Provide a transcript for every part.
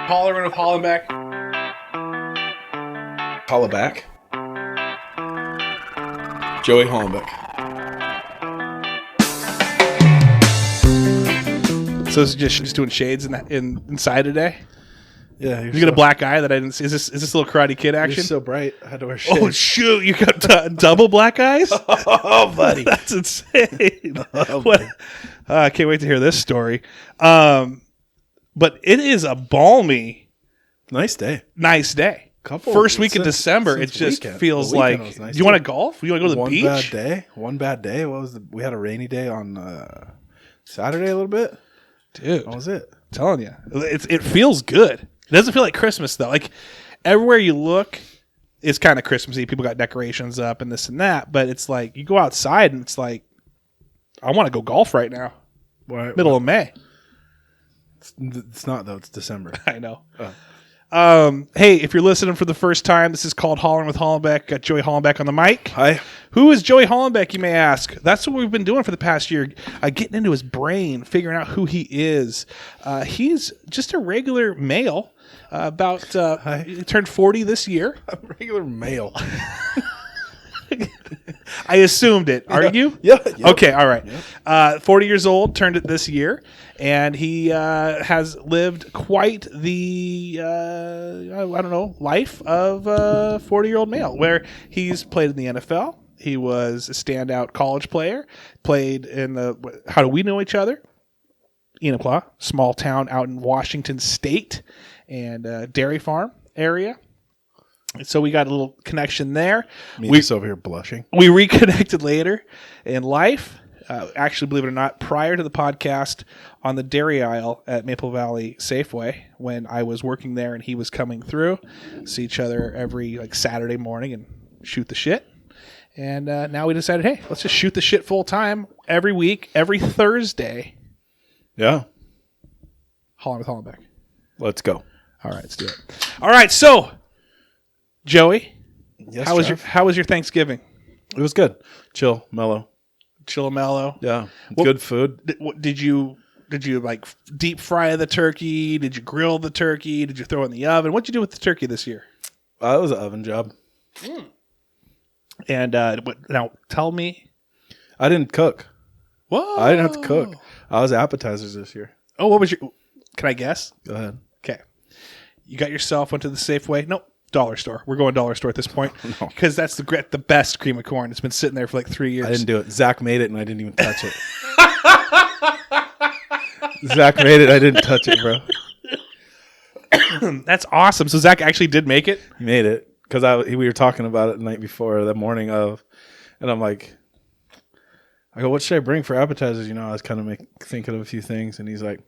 Hollerin with Hollenbeck. Holleback. Joey Hollenbeck. So this is just doing shades inside today. Yeah, You got a black eye that I didn't see. Is this little Karate Kid action? You're so bright. I had to wear shades. Oh shoot! You got double black eyes? Oh, buddy, That's insane. buddy. I can't wait to hear this story. But it is a balmy, Nice day. nice day. First week of December, it just feels like. Nice do you want to golf? You want to go to the beach? One bad day. What was we had a rainy day on Saturday a little bit. Dude, What was it? I'm telling you, it feels good. It doesn't feel like Christmas though. Like everywhere you look, it's kind of Christmassy. People got decorations up and this and that, but it's like you go outside and it's like, I want to go golf right now. Middle of May. It's not though. It's December. I know. Hey, if you're listening for the first time, this is called Hollerin with Hollenbeck. Got Joey Hollenbeck on the mic. Hi. Who is Joey Hollenbeck, you may ask? That's what we've been doing for the past year, getting into his brain, figuring out who he is. He's just a regular male. He turned 40 this year. A regular male. I assumed it. Aren't you? Yeah. Okay, all right. 40 years old, turned it this year, and he has lived quite the, life of a 40-year-old male, where he's played in the NFL. He was a standout college player, played in the How Do We Know Each Other? Enumclaw, small town out in Washington State, and Dairy Farm area. So we got a little connection there. We just over here blushing. We reconnected later in life. Actually, believe it or not, prior to the podcast on the dairy aisle at Maple Valley Safeway, when I was working there and he was coming through, see each other every Saturday morning and shoot the shit. And now we decided, hey, let's just shoot the shit full time every week, every Thursday. Yeah. Hollerin with Hollenbeck. Let's go. All right, let's do it. All right, so Joey, Yes, how was your Thanksgiving? It was good. Chill, mellow. Chill and mellow. Yeah. Good food. Did you like deep fry the turkey? Did you grill the turkey? Did you throw it in the oven? What'd you do with the turkey this year? It was an oven job. And now tell me. I didn't cook. Whoa. I didn't have to cook. I was appetizers this year. Oh, what was your? Can I guess? Go ahead. Okay. You got yourself, went to the Safeway. Nope. Dollar store. We're going dollar store at this point because that's the best cream of corn. It's been sitting there for 3 years. I didn't do it. Zach made it and I didn't even touch it. Zach made it. I didn't touch it, bro. That's awesome. So Zach actually did make it? He made it because we were talking about it the night before, the morning of, and I'm like, I go, what should I bring for appetizers? I was kind of thinking of a few things, and he's like,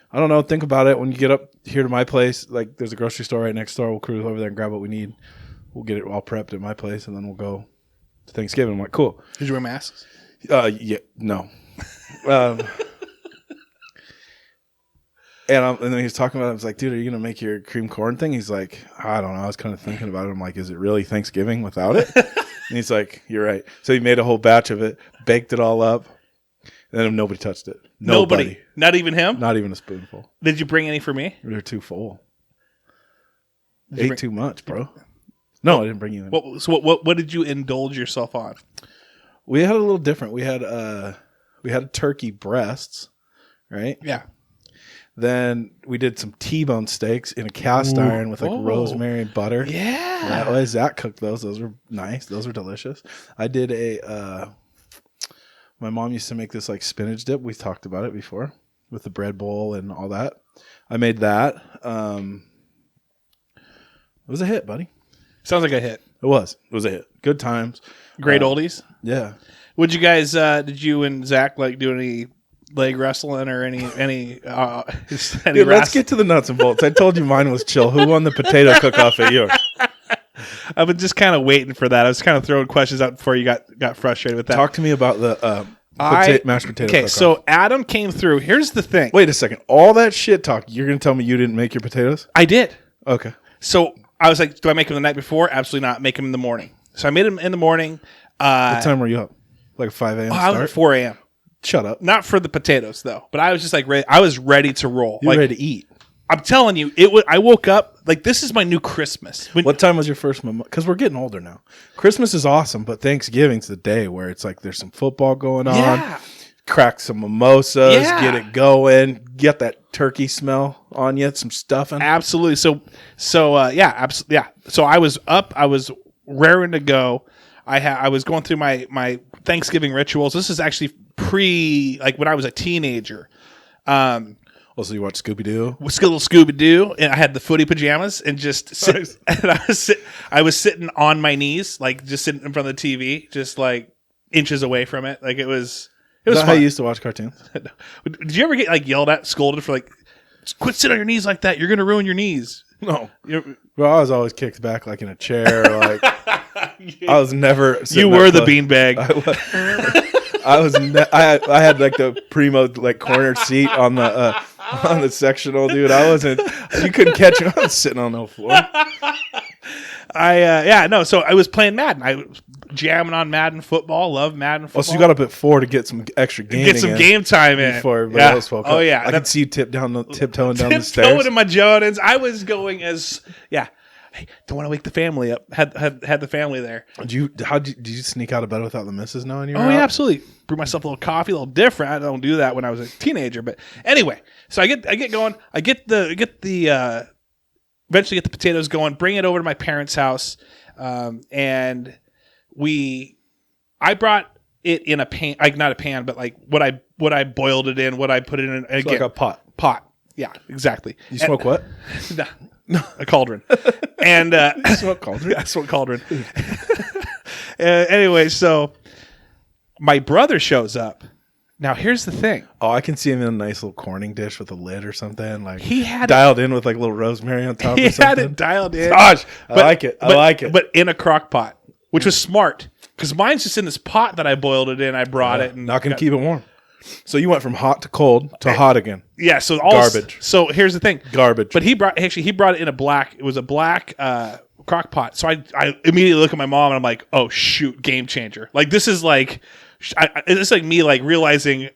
I don't know. Think about it. When you get up here to my place, there's a grocery store right next door. We'll cruise over there and grab what we need. We'll get it all prepped at my place, and then we'll go to Thanksgiving. I'm like, cool. Did you wear masks? Yeah, no. And then he was talking about it. I was like, dude, are you going to make your cream corn thing? He's like, I don't know. I was kind of thinking about it. I'm like, is it really Thanksgiving without it? And he's like, you're right. So he made a whole batch of it, baked it all up, and then nobody touched it. Nobody. Not even him? Not even a spoonful. Did you bring any for me? They're too full. Ate too much, bro. No, I didn't bring you in. What did you indulge yourself on? We had a little different. We had turkey breasts, right? Yeah. Then we did some T-bone steaks in a cast iron with rosemary and butter. Yeah. That way Zach cooked those. Those were nice. Those were delicious. I did my mom used to make this spinach dip. We've talked about it before with the bread bowl and all that. I made that. It was a hit, buddy. Sounds like a hit. It was a hit. Good times. Great oldies. Yeah. Would you guys? Did you and Zach do any leg wrestling or any? Dude, let's get to the nuts and bolts. I told you mine was chill. Who won the potato cook-off at yours? I was just kind of waiting for that. I was kind of throwing questions out before you got frustrated with that. Talk to me about the mashed potato. Okay, so Adam came through. Here's the thing. Wait a second. All that shit talk, you're going to tell me you didn't make your potatoes? I did. Okay. So I was like, do I make them the night before? Absolutely not. Make them in the morning. So I made them in the morning. What time were you up? 5 a.m. I was at 4 a.m. Shut up. Not for the potatoes, though. But I was just ready. I was ready to roll. You're ready to eat. I'm telling you, I woke up like this is my new Christmas. What time was your first because we're getting older now. Christmas is awesome, but Thanksgiving's the day where it's like there's some football going on. Yeah. Crack some mimosas, Yeah. get it going, get that turkey smell on you, some stuffing. Absolutely. So absolutely. Yeah. So I was up. I was raring to go. I was going through my Thanksgiving rituals. This is actually like when I was a teenager. Also, you watch Scooby-Doo? Little Scooby-Doo, and I had the footy pajamas, and nice. And I was sitting on my knees, like just sitting in front of the TV, just like inches away from it. Like it was Is that fun. how you used to watch cartoons? Did you ever get like yelled at, scolded for like, quit sitting on your knees like that? You're going to ruin your knees. No. Well, I was always kicked back like in a chair. Like I was never. You were the beanbag. I had like the primo like corner seat on the sectional, dude. I wasn't. You couldn't catch me. I was sitting on the floor. So I was playing Madden. I was jamming on Madden football. Love Madden football. Oh, so you got up at 4 to get some extra game. Get some game time in before everybody else woke up. Oh yeah, I could see you tiptoeing down the stairs. Tiptoeing to my Jordans. I was going as Hey, don't want to wake the family up. Had the family there. Did you sneak out of bed without the missus knowing you were Oh out? yeah, absolutely. Brew myself a little coffee, a little different. I don't do that when I was a teenager, but anyway. So I get going. I get the eventually get the potatoes going. Bring it over to my parents' house, and I brought it in a pan, like not a pan, but like what I boiled it in, what I put it in. Again, like a pot. Yeah, exactly. You smoke what? No, a cauldron. And You smoke cauldron? I smoke cauldron. Anyway, so my brother shows up. Now here's the thing. Oh, I can see him in a nice little Corning dish with a lid or something. Like He had dialed in with like a little rosemary on top. He or something. had it dialed in. Gosh, I like it. I like it. But in a crock pot, which was smart because mine's just in this pot that I boiled it in. I brought it and not going to keep it warm. So you went from hot to cold to hot again. Yeah. So Garbage. So here's the thing. Garbage. But he brought it in a black. It was a black crock pot. So I immediately look at my mom and I'm like, oh shoot, game changer. Like this is like, it's like me like realizing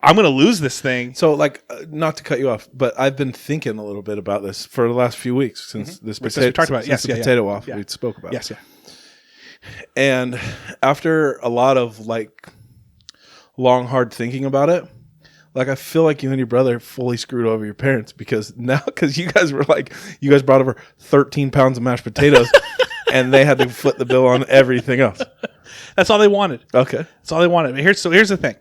I'm going to lose this thing. So like, not to cut you off, but I've been thinking a little bit about this for the last few weeks since this we talked about it. Yes, the potato off we spoke about. Yes, yeah. And after a lot of like long, hard thinking about it, like I feel like you and your brother fully screwed over your parents because you guys brought over 13 pounds of mashed potatoes and they had to foot the bill on everything else. That's all they wanted. Okay. That's all they wanted. Here's the thing.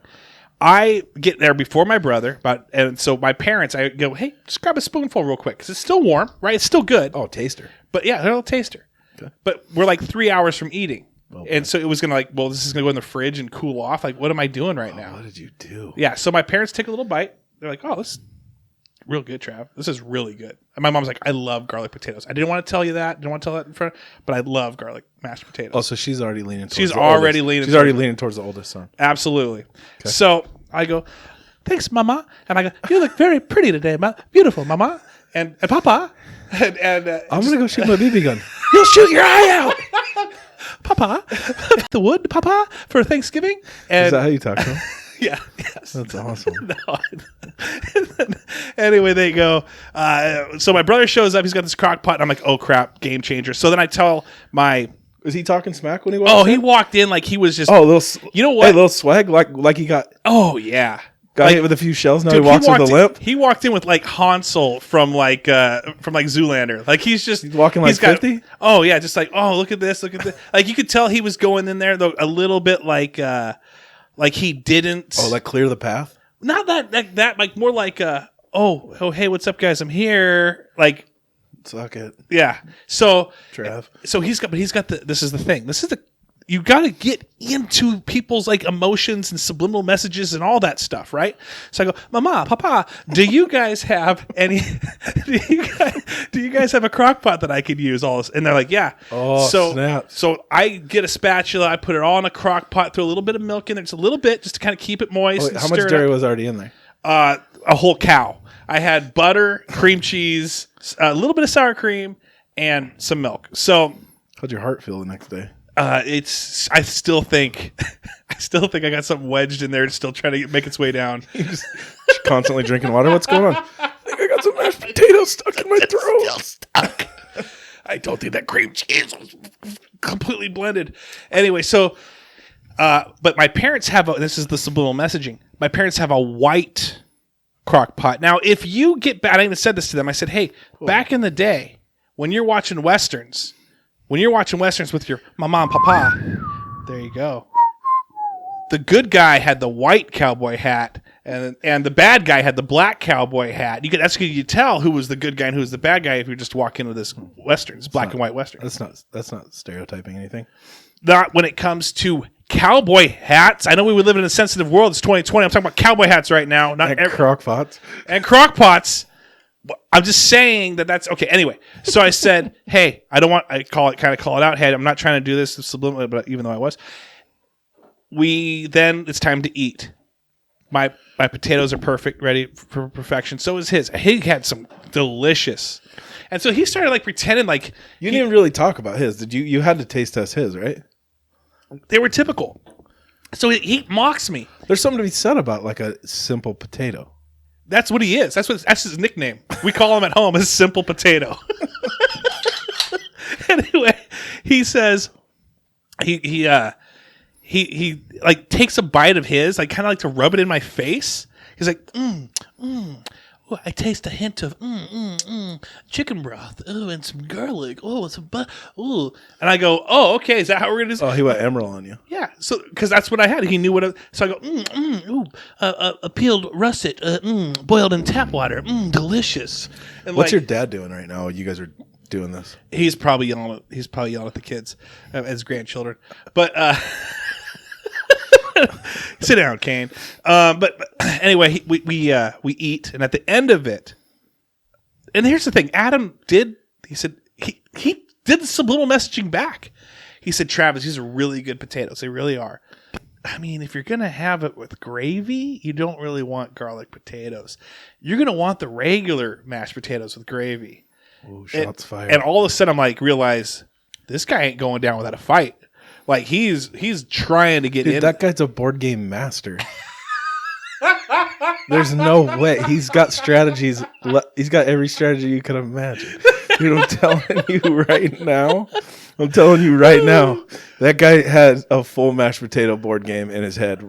I get there before my brother, and so my parents, I go, hey, just grab a spoonful real quick because it's still warm, right? It's still good. Oh, taster. But yeah, they're a little taster. Okay. But we're like 3 hours from eating. Okay. And so it was going to this is going to go in the fridge and cool off. Like, what am I doing right now? What did you do? Yeah, so my parents take a little bite. They're like, oh, this is real good, Trav. This is really good. And my mom's like, I love garlic potatoes. I didn't want to tell you that. Didn't want to tell that in front, but I love garlic mashed potatoes. Oh, so she's already leaning towards She's the already oldest. leaning She's already leaning towards the oldest son. Absolutely. Okay. So I go, thanks, Mama. And I go, you look very pretty today, beautiful, Mama. And Papa. And I'm going to go shoot my BB gun. you'll shoot your eye out. Papa. The wood, Papa, for Thanksgiving. And Is that how you talk to him? yeah. Yes. That's awesome. Anyway, they go. So my brother shows up. He's got this crock pot. And I'm like, oh, crap, game changer. So then I tell my... Was he talking smack when he walked in? Oh, he walked in like he was just... Oh, a little... You know what? Hey, a little swag? Like he got... Oh, yeah. Got hit with a few shells. Now he walks with a limp. He walked in with like Hansel from Zoolander. Like he's walking like 50. Oh yeah, just like look at this. Like you could tell he was going in there though a little bit like he didn't. Oh, like clear the path. Not that like more like oh hey, what's up guys? I'm here. Like suck it. Yeah. So Trav. So he's got this is the thing. You got to get into people's like emotions and subliminal messages and all that stuff, right? So I go, Mama, Papa, do you guys have any? do you guys have a crock pot that I could use? All this, and they're like, yeah. Oh, snap! So I get a spatula, I put it all in a crock pot, throw a little bit of milk in there, just a little bit, just to kind of keep it moist. How much dairy was already in there? A whole cow. I had butter, cream cheese, a little bit of sour cream, and some milk. So, how'd your heart feel the next day? I still think I got something wedged in there, still trying to make its way down. Just constantly drinking water. What's going on? I think I got some mashed potato stuck in my throat. Still stuck. I told you that cream cheese was completely blended. Anyway, so, but my parents have this is the subliminal messaging. My parents have a white crock pot. Now, if you get back, I even said this to them. I said, hey, back in the day, when you're watching Westerns with your mama and papa, there you go. The good guy had the white cowboy hat, and the bad guy had the black cowboy hat. That's how you tell who was the good guy and who was the bad guy if you just walk into this Westerns, black and white Western. That's not stereotyping anything. Not when it comes to cowboy hats. I know we would live in a sensitive world. It's 2020. I'm talking about cowboy hats right now. Not crock pots. And crock pots. I'm just saying that's okay. Anyway, so I said, hey, I call it out. Hey, I'm not trying to do this subliminally, but even though I was. It's time to eat. My potatoes are perfect, ready for perfection. So is his. He had some delicious. And so he started pretending like you didn't really talk about his. Did you? You had to taste test his, right? They were typical. So he mocks me. There's something to be said about a simple potato. That's what he is. That's his nickname. We call him at home as Simple Potato. Anyway, he says he takes a bite of his, kind of to rub it in my face. He's like, Ooh, I taste a hint of chicken broth. Oh, and some garlic. Oh, some ooh. And I go, oh, okay. Is that how we're gonna do? Oh, he went emerald on you. Yeah. So because that's what I had. He knew what. So I go, a peeled russet, boiled in tap water. Delicious. And what's your dad doing right now? You guys are doing this. He's probably yelling. He's probably yelling at the kids as grandchildren. But sit down, Kane. But anyway, we eat, and at the end of it, and here's the thing: Adam did. He said he did the subliminal messaging back. He said, Travis, these are really good potatoes. They really are. I mean, if you're gonna have it with gravy, you don't really want garlic potatoes. You're gonna want the regular mashed potatoes with gravy. Ooh, shots fired. And all of a sudden, I'm realize this guy ain't going down without a fight. He's trying to get in. That guy's a board game master. There's no way. He's got strategies. He's got every strategy you could imagine. Dude, I'm telling you right now. That guy had a full mashed potato board game in his head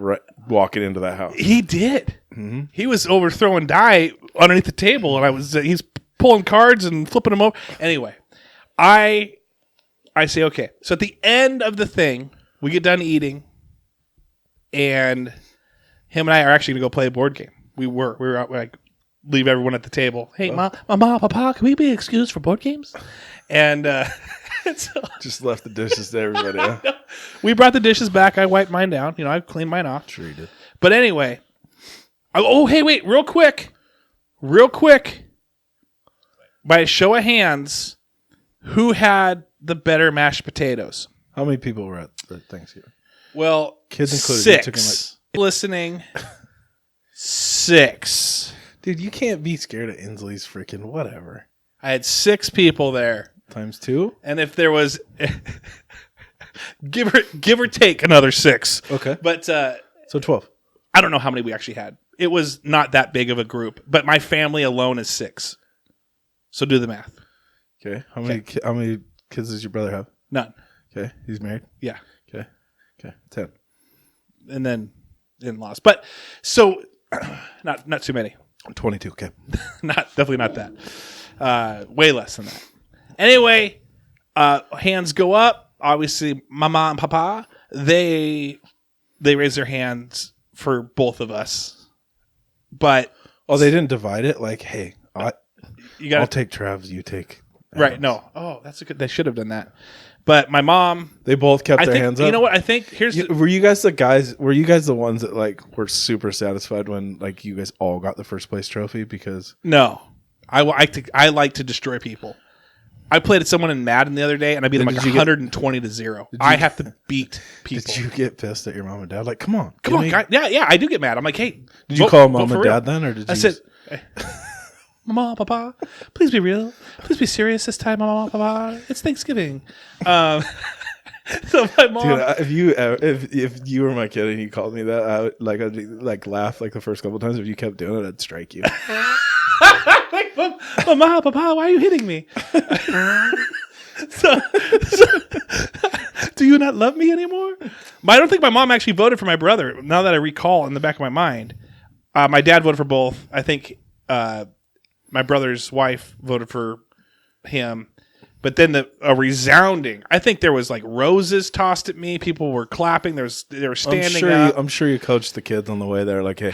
walking into that house. He did. Mm-hmm. He was overthrowing die underneath the table, and he's pulling cards and flipping them over. Anyway, I say, okay. So at the end of the thing, we get done eating, and him and I are actually going to go play a board game. We were out, leave everyone at the table. Hey, Mama, Papa, can we be excused for board games? And so, just left the dishes to everybody. Huh? We brought the dishes back. I wiped mine down. I cleaned mine off. Sure you did. But anyway, hey, wait, real quick. By a show of hands, who had the better mashed potatoes? How many people were at Thanksgiving? Well, kids included. 6. Listening, 6. Dude, you can't be scared of Inslee's freaking whatever. I had 6 people there. Times 2? And if there was give or take another 6. Okay. But so 12. I don't know how many we actually had. It was not that big of a group, but my family alone is 6. So do the math. Okay. How many kids does your brother have? None. Okay. He's married? Yeah. Okay. 10. And then in-laws. But so not too many. 22. Okay. Definitely not that. Way less than that. Anyway, hands go up. Obviously, Mama and Papa, they raise their hands for both of us. But they didn't divide it like, hey, I'll take Travis, you take Adams. Right, no. Oh, that's a good. They should have done that. But my mom, they both kept their hands up. You know what? I think were you guys the guys? Were you guys the ones that were super satisfied when you guys all got the first place trophy? Because no, I like to destroy people. I played at someone in Madden the other day, and I beat them 120-0. I have to beat people. Did you get pissed at your mom and dad? Come on, guys. Yeah, I do get mad. I'm like, hey, did you call mom and dad then, or did you? I said, Mama, Papa, please be real. Please be serious this time, Mama, Papa. It's Thanksgiving. So my mom, dude, if you were my kid and you called me that, I'd laugh the first couple times. If you kept doing it, I'd strike you. Mama, Papa, why are you hitting me? so, do you not love me anymore? I don't think my mom actually voted for my brother. Now that I recall in the back of my mind, my dad voted for both. I think my brother's wife voted for him. But then a resounding. I think there was like roses tossed at me. People were clapping. They were standing up. I'm sure you coached the kids on the way there. Like, hey,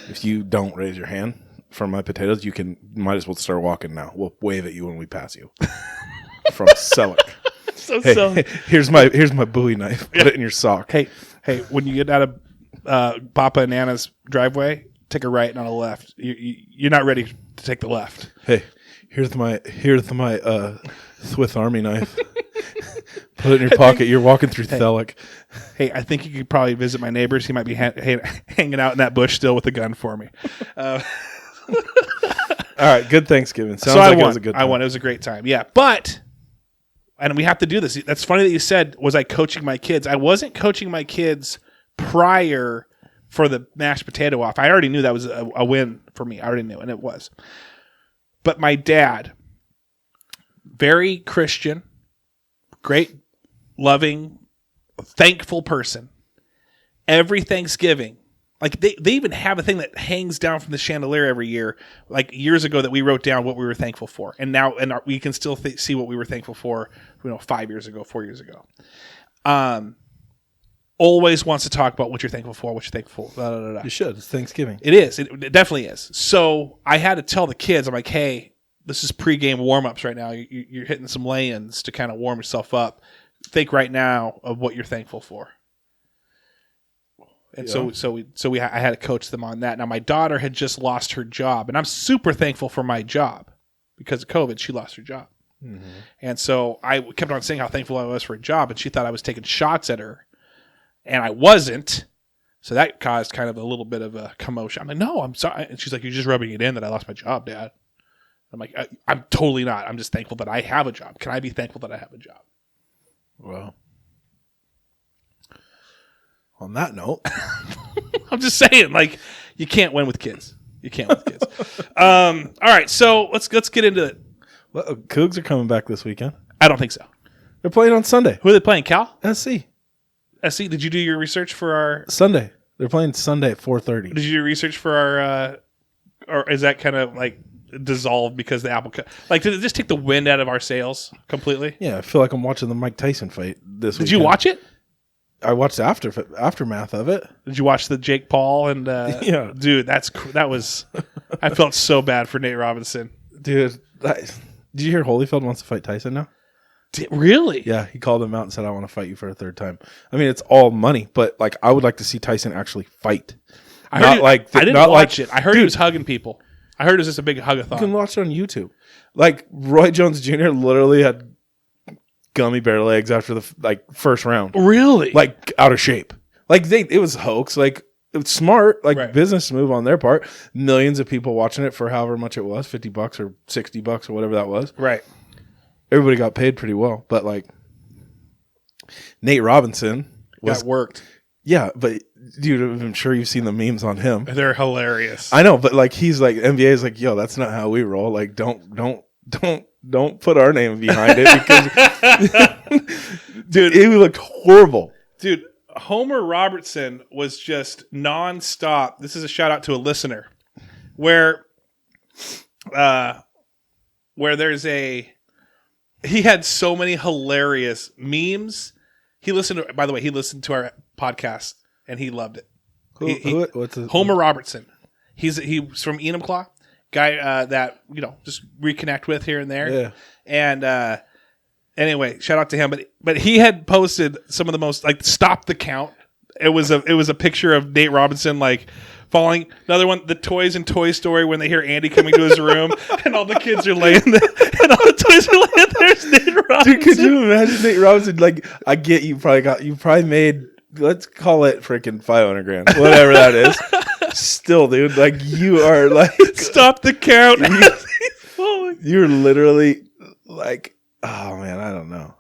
if you don't raise your hand for my potatoes, might as well start walking now. We'll wave at you when we pass you. From Selleck. Hey, here's my Bowie knife. Put it in your sock. Hey, when you get out of Papa and Nana's driveway, take a right, not a left. You're not ready to take the left. Hey, here's my Swiss Army knife. Put it in your pocket. You're walking through Selleck. Hey, I think you could probably visit my neighbors. He might be hanging out in that bush still with a gun for me. All right, good Thanksgiving. Sounds so like it was a good time. I won. It was a great time. Yeah, but and we have to do this. That's funny that you said, was I coaching my kids? I wasn't coaching my kids prior for the mashed potato off. I already knew that was a win for me. I already knew, and it was. But my dad, very Christian, great, loving, thankful person. Every Thanksgiving, like they even have a thing that hangs down from the chandelier every year, like years ago that we wrote down what we were thankful for. And now we can still see what we were thankful for, 5 years ago, 4 years ago. Always wants to talk about what you're thankful for, what you're thankful for. Blah, blah, blah, blah. You should. It's Thanksgiving. It is. It definitely is. So I had to tell the kids, I'm like, hey, this is pregame warm-ups right now. You're hitting some lay-ins to kind of warm yourself up. Think right now of what you're thankful for. And I had to coach them on that. Now, my daughter had just lost her job, and I'm super thankful for my job. Because of COVID, she lost her job. Mm-hmm. And so I kept on saying how thankful I was for a job, and she thought I was taking shots at her. And I wasn't. So that caused kind of a little bit of a commotion. I'm like, no, I'm sorry. And she's like, you're just rubbing it in that I lost my job, Dad. I'm like, I'm totally not. I'm just thankful that I have a job. Can I be thankful that I have a job? Well, on that note, I'm just saying, like, you can't win with kids. You can't win with kids. All right, so let's get into it. Well, Cougs are coming back this weekend. I don't think so. They're playing on Sunday. Who are they playing? Cal? SC. SC. Did you do your research for our Sunday? They're playing Sunday at 4:30. Did you do research for our? Or is that kind of like dissolved because the Apple like did it just take the wind out of our sails completely? Yeah, I feel like I'm watching the Mike Tyson fight this weekend. Did you watch it? I watched the aftermath of it. Did you watch the Jake Paul and yeah, dude, that was I felt so bad for Nate Robinson, dude. Did you hear Holyfield wants to fight Tyson now? Really? Yeah, he called him out and said, "I want to fight you for a third time." I mean, it's all money, but like, I would like to see Tyson actually fight. I didn't watch it. I heard he was hugging people. I heard it was just a big hug-a-thon. You can watch it on YouTube. Like Roy Jones Jr. literally had gummy bear legs after the first round. Really? Like out of shape. Like it was a hoax. Like it was smart, like right. Business move on their part. Millions of people watching it for however much it was, $50 or $60 or whatever that was. Right. Everybody got paid pretty well, but like Nate Robinson got worked. Yeah, but dude, I'm sure you've seen the memes on him. They're hilarious. I know, but like he's like NBA is like, yo, that's not how we roll. Like, don't put our name behind it because dude, it looked horrible. Dude, Homer Robertson was just nonstop. This is a shout out to a listener where there's he had so many hilarious memes. He listened to our podcast and he loved it. What's his Homer Robertson. He's from Enumclaw, guy that just reconnect with here and there. Yeah. And anyway, shout out to him. But he had posted some of the most stop the count. It was a picture of Nate Robinson falling. Another one, the toys in Toy Story when they hear Andy coming to his room and all the kids are laying there and all the toys are laying there. There's Nate Robinson. Dude, could you imagine Nate Robinson? I get you probably made, let's call it freaking $500,000, whatever that is. Still, dude, you are stop the count. You're literally oh man, I don't know.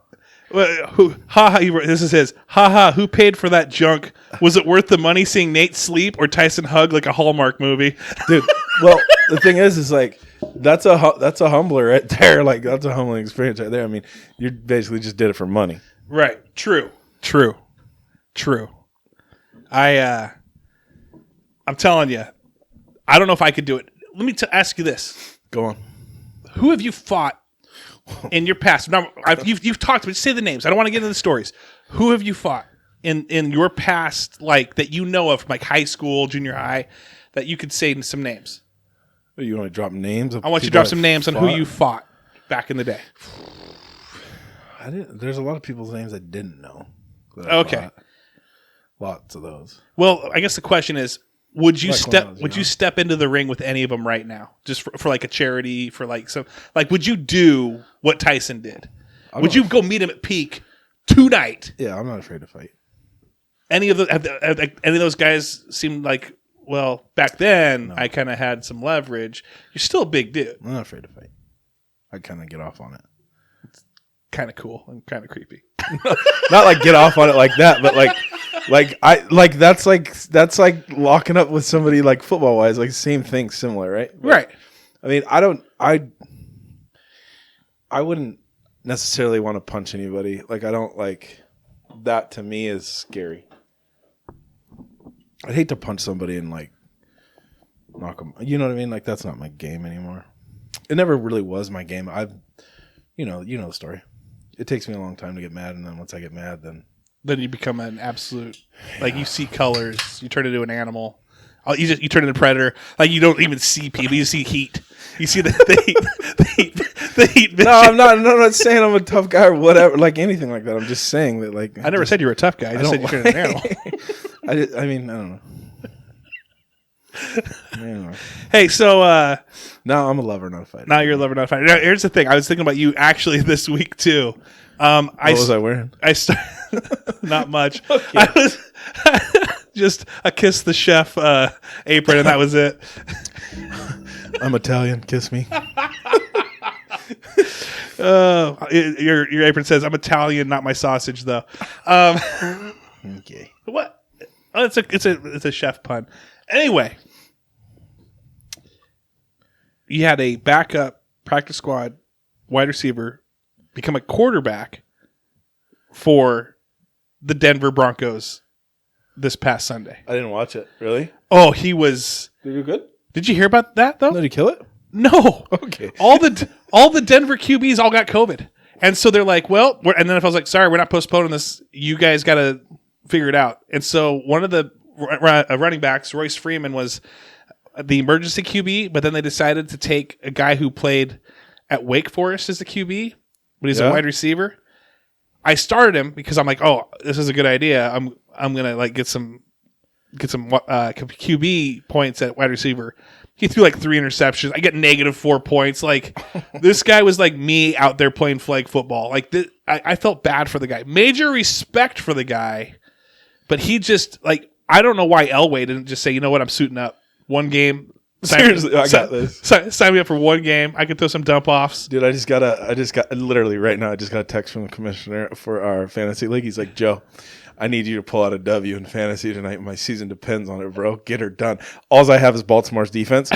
This is his. Who paid for that junk? Was it worth the money seeing Nate sleep or Tyson hug like a Hallmark movie? Dude, well, the thing is That's a humbler right there. Like that's a humbling experience right there. I mean, you basically just did it for money. Right. True. I'm telling you, I don't know if I could do it. Let me ask you this: Go on. who have you fought in your past? Now, you've talked, but say the names. I don't want to get into the stories. Who have you fought in your past, like that you know of, from like high school, junior high, that you could say some names? You want to drop names? I want you to drop some names on who you fought back in the day. There's a lot of people's names I didn't know. Okay. Lots of those. Well, I guess the question is, would you step into the ring with any of them right now, just for like a charity, for like some, like, would you do what Tyson did? Would you go meet him at Peak tonight? Yeah, I'm not afraid to fight. Any of those guys seemed like, well, back then I kind of had some leverage. You're still a big dude. I'm not afraid to fight. I kind of get off on it. It's kind of cool and kind of creepy. Not like get off on it like that, but that's like locking up with somebody, like football wise, like same thing, similar, right? Right. I mean, I wouldn't necessarily want to punch anybody. Like I don't like that. To me is scary. I'd hate to punch somebody and like knock them. You know what I mean? Like that's not my game anymore. It never really was my game. You know the story. It takes me a long time to get mad, and then once I get mad, then you become an absolute, like, you see colors, you turn into an animal. You turn into a predator. Like, you don't even see people, you see heat. You see the heat. The heat. No, I'm not saying I'm a tough guy or whatever, like anything like that. I'm just saying that, like, I never said you were a tough guy. I just said you turned into an animal. I mean, I don't know. Hey, so now I'm a lover, not a fighter. Now you're a lover, not a fighter. Now, here's the thing. I was thinking about you actually this week too. What was I wearing? Not much. Okay. I was just a Kiss the Chef apron, and that was it. I'm Italian. Kiss me. Your apron says, "I'm Italian, not my sausage," though. Okay. What? Oh, it's a chef pun. Anyway, you had a backup practice squad wide receiver become a quarterback for the Denver Broncos this past Sunday. I didn't watch it. Really? Oh, he was. Did he do good? Did you hear about that though? Did he kill it? No. Okay. All the Denver QBs all got COVID, and so they're like, well, and then if I was like, sorry, we're not postponing this. You guys got to figure it out. And so one of the running backs, Royce Freeman, was the emergency QB, but then they decided to take a guy who played at Wake Forest as the QB, but he's a wide receiver. I started him because I'm like, oh, this is a good idea. I'm gonna like get some QB points at wide receiver. He threw like 3 interceptions. I get -4 points. Like, this guy was like me out there playing flag football. Like, I felt bad for the guy. Major respect for the guy, but he just, like, I don't know why Elway didn't just say, you know what, I'm suiting up. One game. Seriously, I got this. Sign me up for one game. I could throw some dump offs. Dude, I just got literally right now, I just got a text from the commissioner for our fantasy league. He's like, Joe, I need you to pull out a W in fantasy tonight. My season depends on it, bro. Get her done. All I have is Baltimore's defense.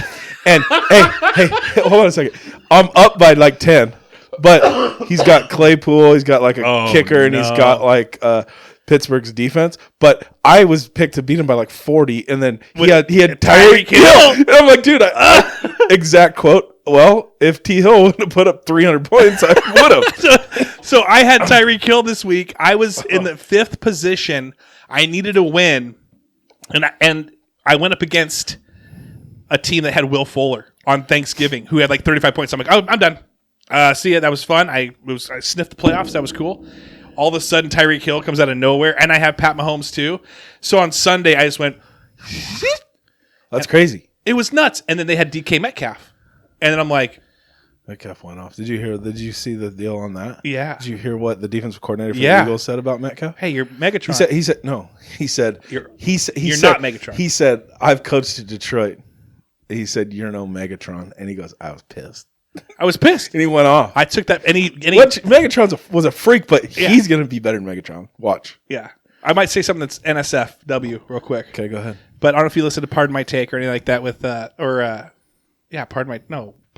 And hey, hold on a second. I'm up by like 10, but he's got Claypool. He's got like a kicker, and he's got like Pittsburgh's defense. But I was picked to beat him by like 40, and then he had Tyreek Hill. And I'm like, dude, exact quote. Well, if T. Hill wouldn't have put up 300 points, I would have. So I had Tyreek Hill this week. I was in the 5th position. I needed a win, and I went up against a team that had Will Fuller on Thanksgiving, who had like 35 points. I'm like, oh, I'm done. See ya. That was fun. I sniffed the playoffs. That was cool. All of a sudden, Tyreek Hill comes out of nowhere, and I have Pat Mahomes too. So on Sunday, I just went. That's crazy. It was nuts. And then they had DK Metcalf. And then I'm like, Metcalf went off. Did you see the deal on that? Yeah. Did you hear what the defensive coordinator for the Eagles said about Metcalf? Hey, you're Megatron. He said no. He said you're not Megatron. He said, I've coached at Detroit. He said, you're no Megatron. And he goes, I was pissed. And he went off. I took that. Megatron was a freak, but he's going to be better than Megatron. Watch. Yeah. I might say something that's NSFW real quick. Okay, go ahead. But I don't know if you listen to Pardon My Take or anything like that with, Pardon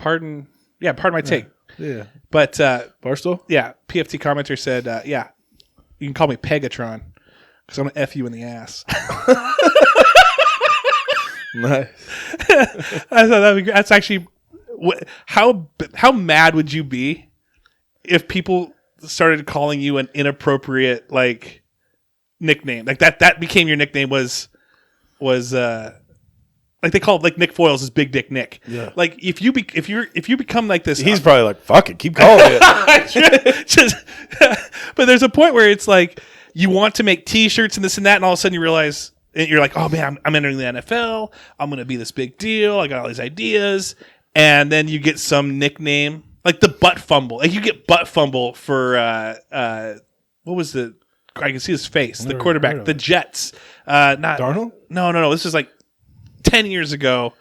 pardon my take. Yeah. But Barstool? yeah, PFT commenter said, yeah, you can call me Pegatron because I'm going to F you in the ass. Nice. I thought that's actually how mad would you be if people started calling you an inappropriate like nickname, like that became your nickname was like they called like Nick Foyles is Big Dick Nick. Yeah. Like if you become like this, He's probably like, fuck it, keep calling it. But there's a point where it's like you want to make T-shirts and this and that, and all of a sudden you realize you're like, oh man, I'm entering the NFL. I'm going to be this big deal. I got all these ideas, and then you get some nickname like the butt fumble. Like you get butt fumble for what was the? I can see his face. The quarterback, the Jets. Not Darnold? No. This is like 10 years ago.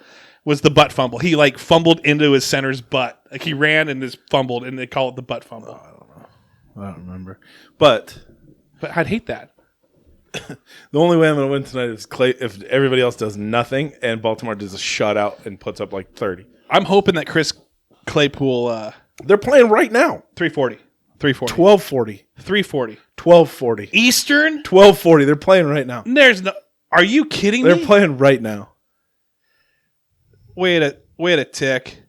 Was the butt fumble? He like fumbled into his center's butt. Like he ran and just fumbled, and they call it the butt fumble. I don't know. I don't remember. But I'd hate that. The only way I'm going to win tonight is if everybody else does nothing and Baltimore does a shutout and puts up like 30. I'm hoping that Chris Claypool. They're playing right now. 340. 12:40. 340. 12:40. Eastern? 12:40. They're playing right now. There's no. Are you kidding me? They're playing right now. Wait a tick.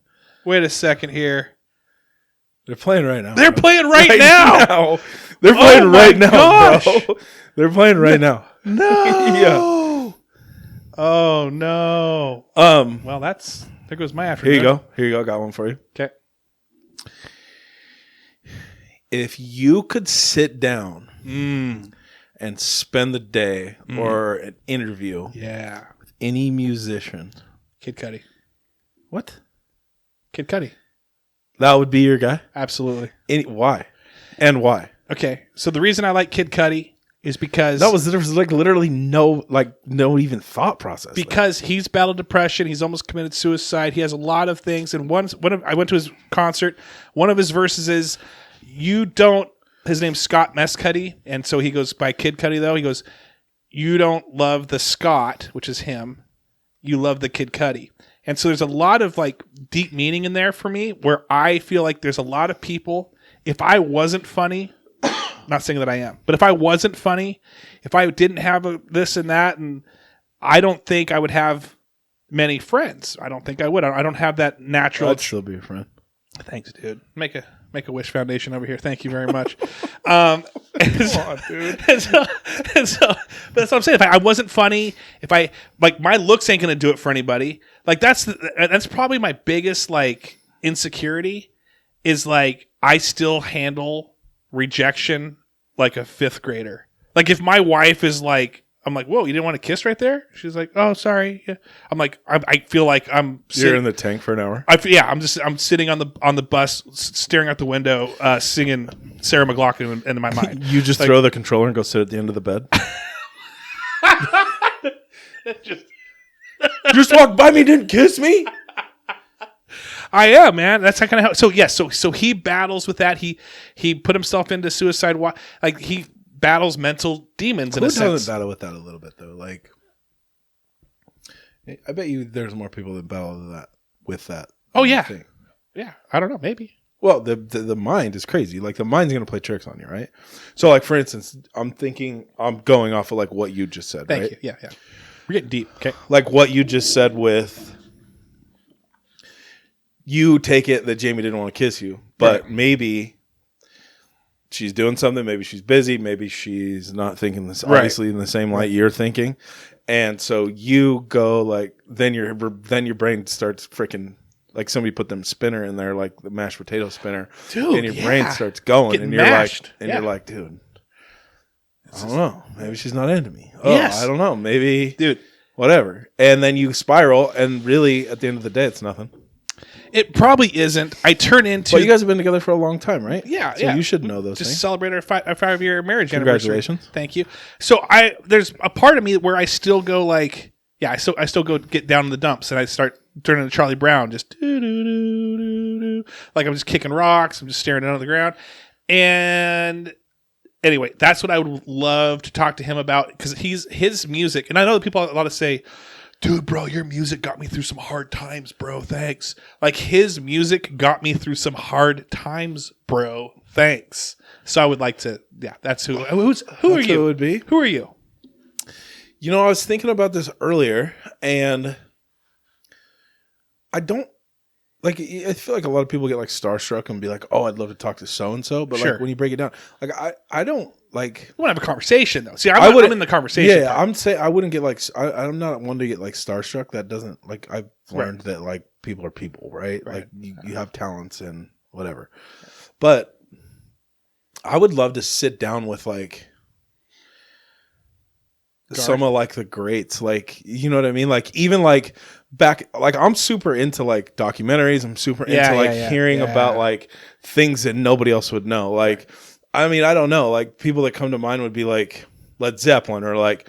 Wait a second here. They're playing right now. They're playing right now. They're playing right now, gosh. bro. They're playing right now. No. Yeah. Oh no. Well, there goes my afternoon. Here you go. Got one for you. Okay. If you could sit down and spend the day or an interview with any musician. Kid Cudi. What? Kid Cudi. That would be your guy? Absolutely. Why? And why? Okay. So the reason I like Kid Cudi is because there was like literally no even thought process. Because he's battled depression, he's almost committed suicide. He has a lot of things, and I went to his concert. One of his verses is, his name's Scott Mescudi, and so he goes by Kid Cudi though. He goes, you don't love the Scott, which is him. You love the Kid Cudi. And so there's a lot of like deep meaning in there for me where I feel like there's a lot of people, if I wasn't funny, not saying that I am, but if I wasn't funny, if I didn't have this and that, and I don't think I would have many friends. I don't think I would. I don't have that natural. I'd still be your friend. Thanks, dude. Make a wish foundation over here. Thank you very much. Come on, dude. But that's what I'm saying. If I wasn't funny, if I like my looks ain't gonna do it for anybody. Like that's probably my biggest like insecurity is like I still handle rejection like a fifth grader. Like if my wife is like, I'm like, whoa, you didn't want to kiss right there? She's like, oh, sorry. Yeah. I'm like, I feel like you're in the tank for an hour. I'm sitting on the bus, staring out the window, singing Sarah McLachlan into my mind. You just throw the controller and go sit at the end of the bed. just walk by me, didn't kiss me. I am, man. That's kind of how. So yes, so he battles with that. He put himself into suicide. Like he battles mental demons in a sense. Who doesn't battle with that a little bit though? Like, I bet you there's more people that battle with that. Oh yeah, yeah. I don't know, maybe. Well, the mind is crazy. Like the mind's gonna play tricks on you, right? So, like for instance, I'm going off of like what you just said. Thank right? you. Yeah. We're getting deep. Okay. Like what you just said with. You take it that Jamie didn't want to kiss you, but maybe she's doing something. Maybe she's busy. Maybe she's not thinking this obviously in the same light you're thinking. And so you go like, then your brain starts freaking like somebody put them spinner in there, like the mashed potato spinner. Dude, and your brain starts going Getting and you're mashed. you're like, dude, I don't know. Maybe she's not into me. Oh, Yes. I don't know. Maybe, dude, whatever. And then you spiral and really at the end of the day, it's nothing. it probably isn't. I turn into. Well, you guys have been together for a long time, right? Yeah, so you should know those just things. Celebrated our 5-year marriage Congratulations. anniversary. Thank you. So there's a part of me where I still go like, I still go get down in the dumps and I start turning to Charlie Brown, just like I'm just kicking rocks. I'm just staring down at the ground. And anyway, that's what I would love to talk to him about because his music. And I know that people a lot of say, dude, bro, your music got me through some hard times, bro. Thanks. Like his music got me through some hard times, bro. Thanks. So I would like to, yeah, that's who. Who are you? Who it would be? Who are you? You know, I was thinking about this earlier, and I don't like. I feel like a lot of people get like starstruck and be like, "Oh, I'd love to talk to so and so," but Sure. like when you break it down, like I don't like. I want to have a conversation though. See, I'm in the conversation. Yeah, I'm saying I wouldn't get like. I'm not one to get like starstruck. That doesn't like. I've learned that like people are people, right? Like you have talents and whatever, but I would love to sit down with like some of like the greats, like, you know what I mean? Like even like back, like I'm super into like documentaries. I'm super into like hearing about like things that nobody else would know. Like, I mean, I don't know, like people that come to mind would be like Led Zeppelin or like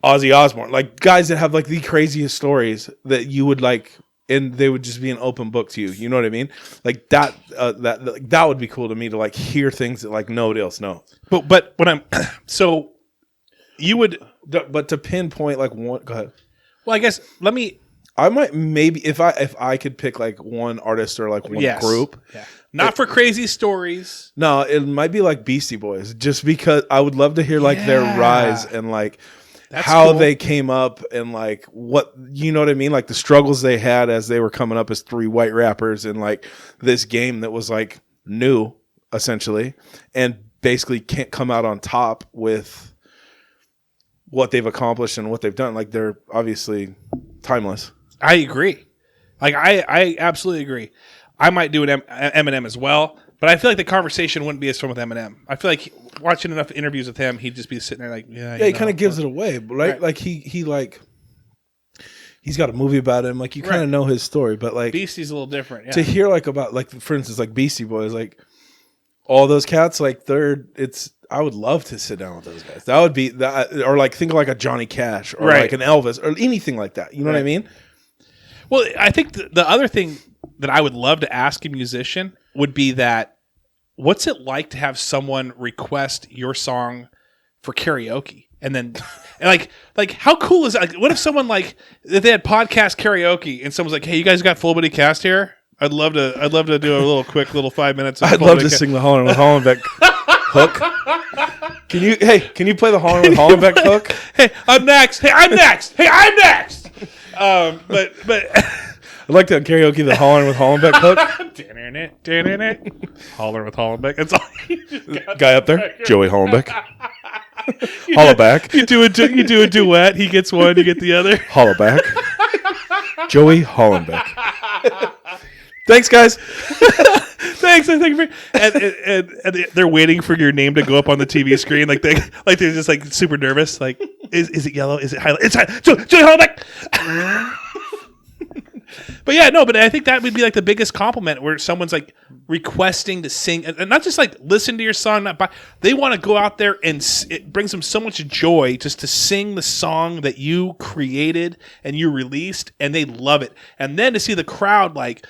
Ozzy Osbourne, like guys that have like the craziest stories that you would like, and they would just be an open book to you. You know what I mean? Like that, that would be cool to me to like hear things that like nobody else knows. But when I'm, so you would, but to pinpoint like one, go ahead. Well, I guess I might maybe if I could pick like one artist or like one group. Yeah. Not for crazy stories. No, it might be like Beastie Boys, just because I would love to hear like their rise and like how they came up and like what, you know what I mean? Like the struggles they had as they were coming up as three white rappers in like this game that was like new essentially, and basically can't come out on top with what they've accomplished and what they've done. Like they're obviously timeless. I agree. Like I absolutely agree. I might do an Eminem as well, but I feel like the conversation wouldn't be as fun with Eminem. I feel like watching enough interviews with him, he'd just be sitting there like, he kind of gives it away, right? Like he like he's got a movie about him. Like you kind of know his story, but like Beastie's a little different. Yeah. To hear like about like for instance like Beastie Boys, like all those cats, like I would love to sit down with those guys. That would be that, or like think of like a Johnny Cash or like an Elvis or anything like that. You know what I mean? Well, I think the other thing that I would love to ask a musician would be that, what's it like to have someone request your song for karaoke? And then, and like how cool is that? Like, what if someone like, if they had podcast karaoke and someone's like, hey, you guys got Full Body Cast here? I'd love to do a little quick little 5 minutes. I'd love to sing the Hollerin with Hollenbeck hook. Can you play the Hollerin with Hollenbeck hook? Hey, I'm next. Hey, I'm next. Hey, I'm next. But I'd like to karaoke the Hollerin with Hollenbeck hook. Hollerin with Hollenbeck. That's all. Guy up there, Joey Hollenbeck. Hollaback. You do a duet. He gets one. You get the other. Hollaback. Joey Hollenbeck. Thanks, guys. Thanks. I think, and they're waiting for your name to go up on the TV screen, like they're just like super nervous. Like, is it yellow? Is it highlight? It's Joey Hollenbeck. But yeah, no. But I think that would be like the biggest compliment, where someone's like requesting to sing, and not just like listen to your song. They want to go out there and it brings them so much joy just to sing the song that you created and you released, and they love it. And then to see the crowd like,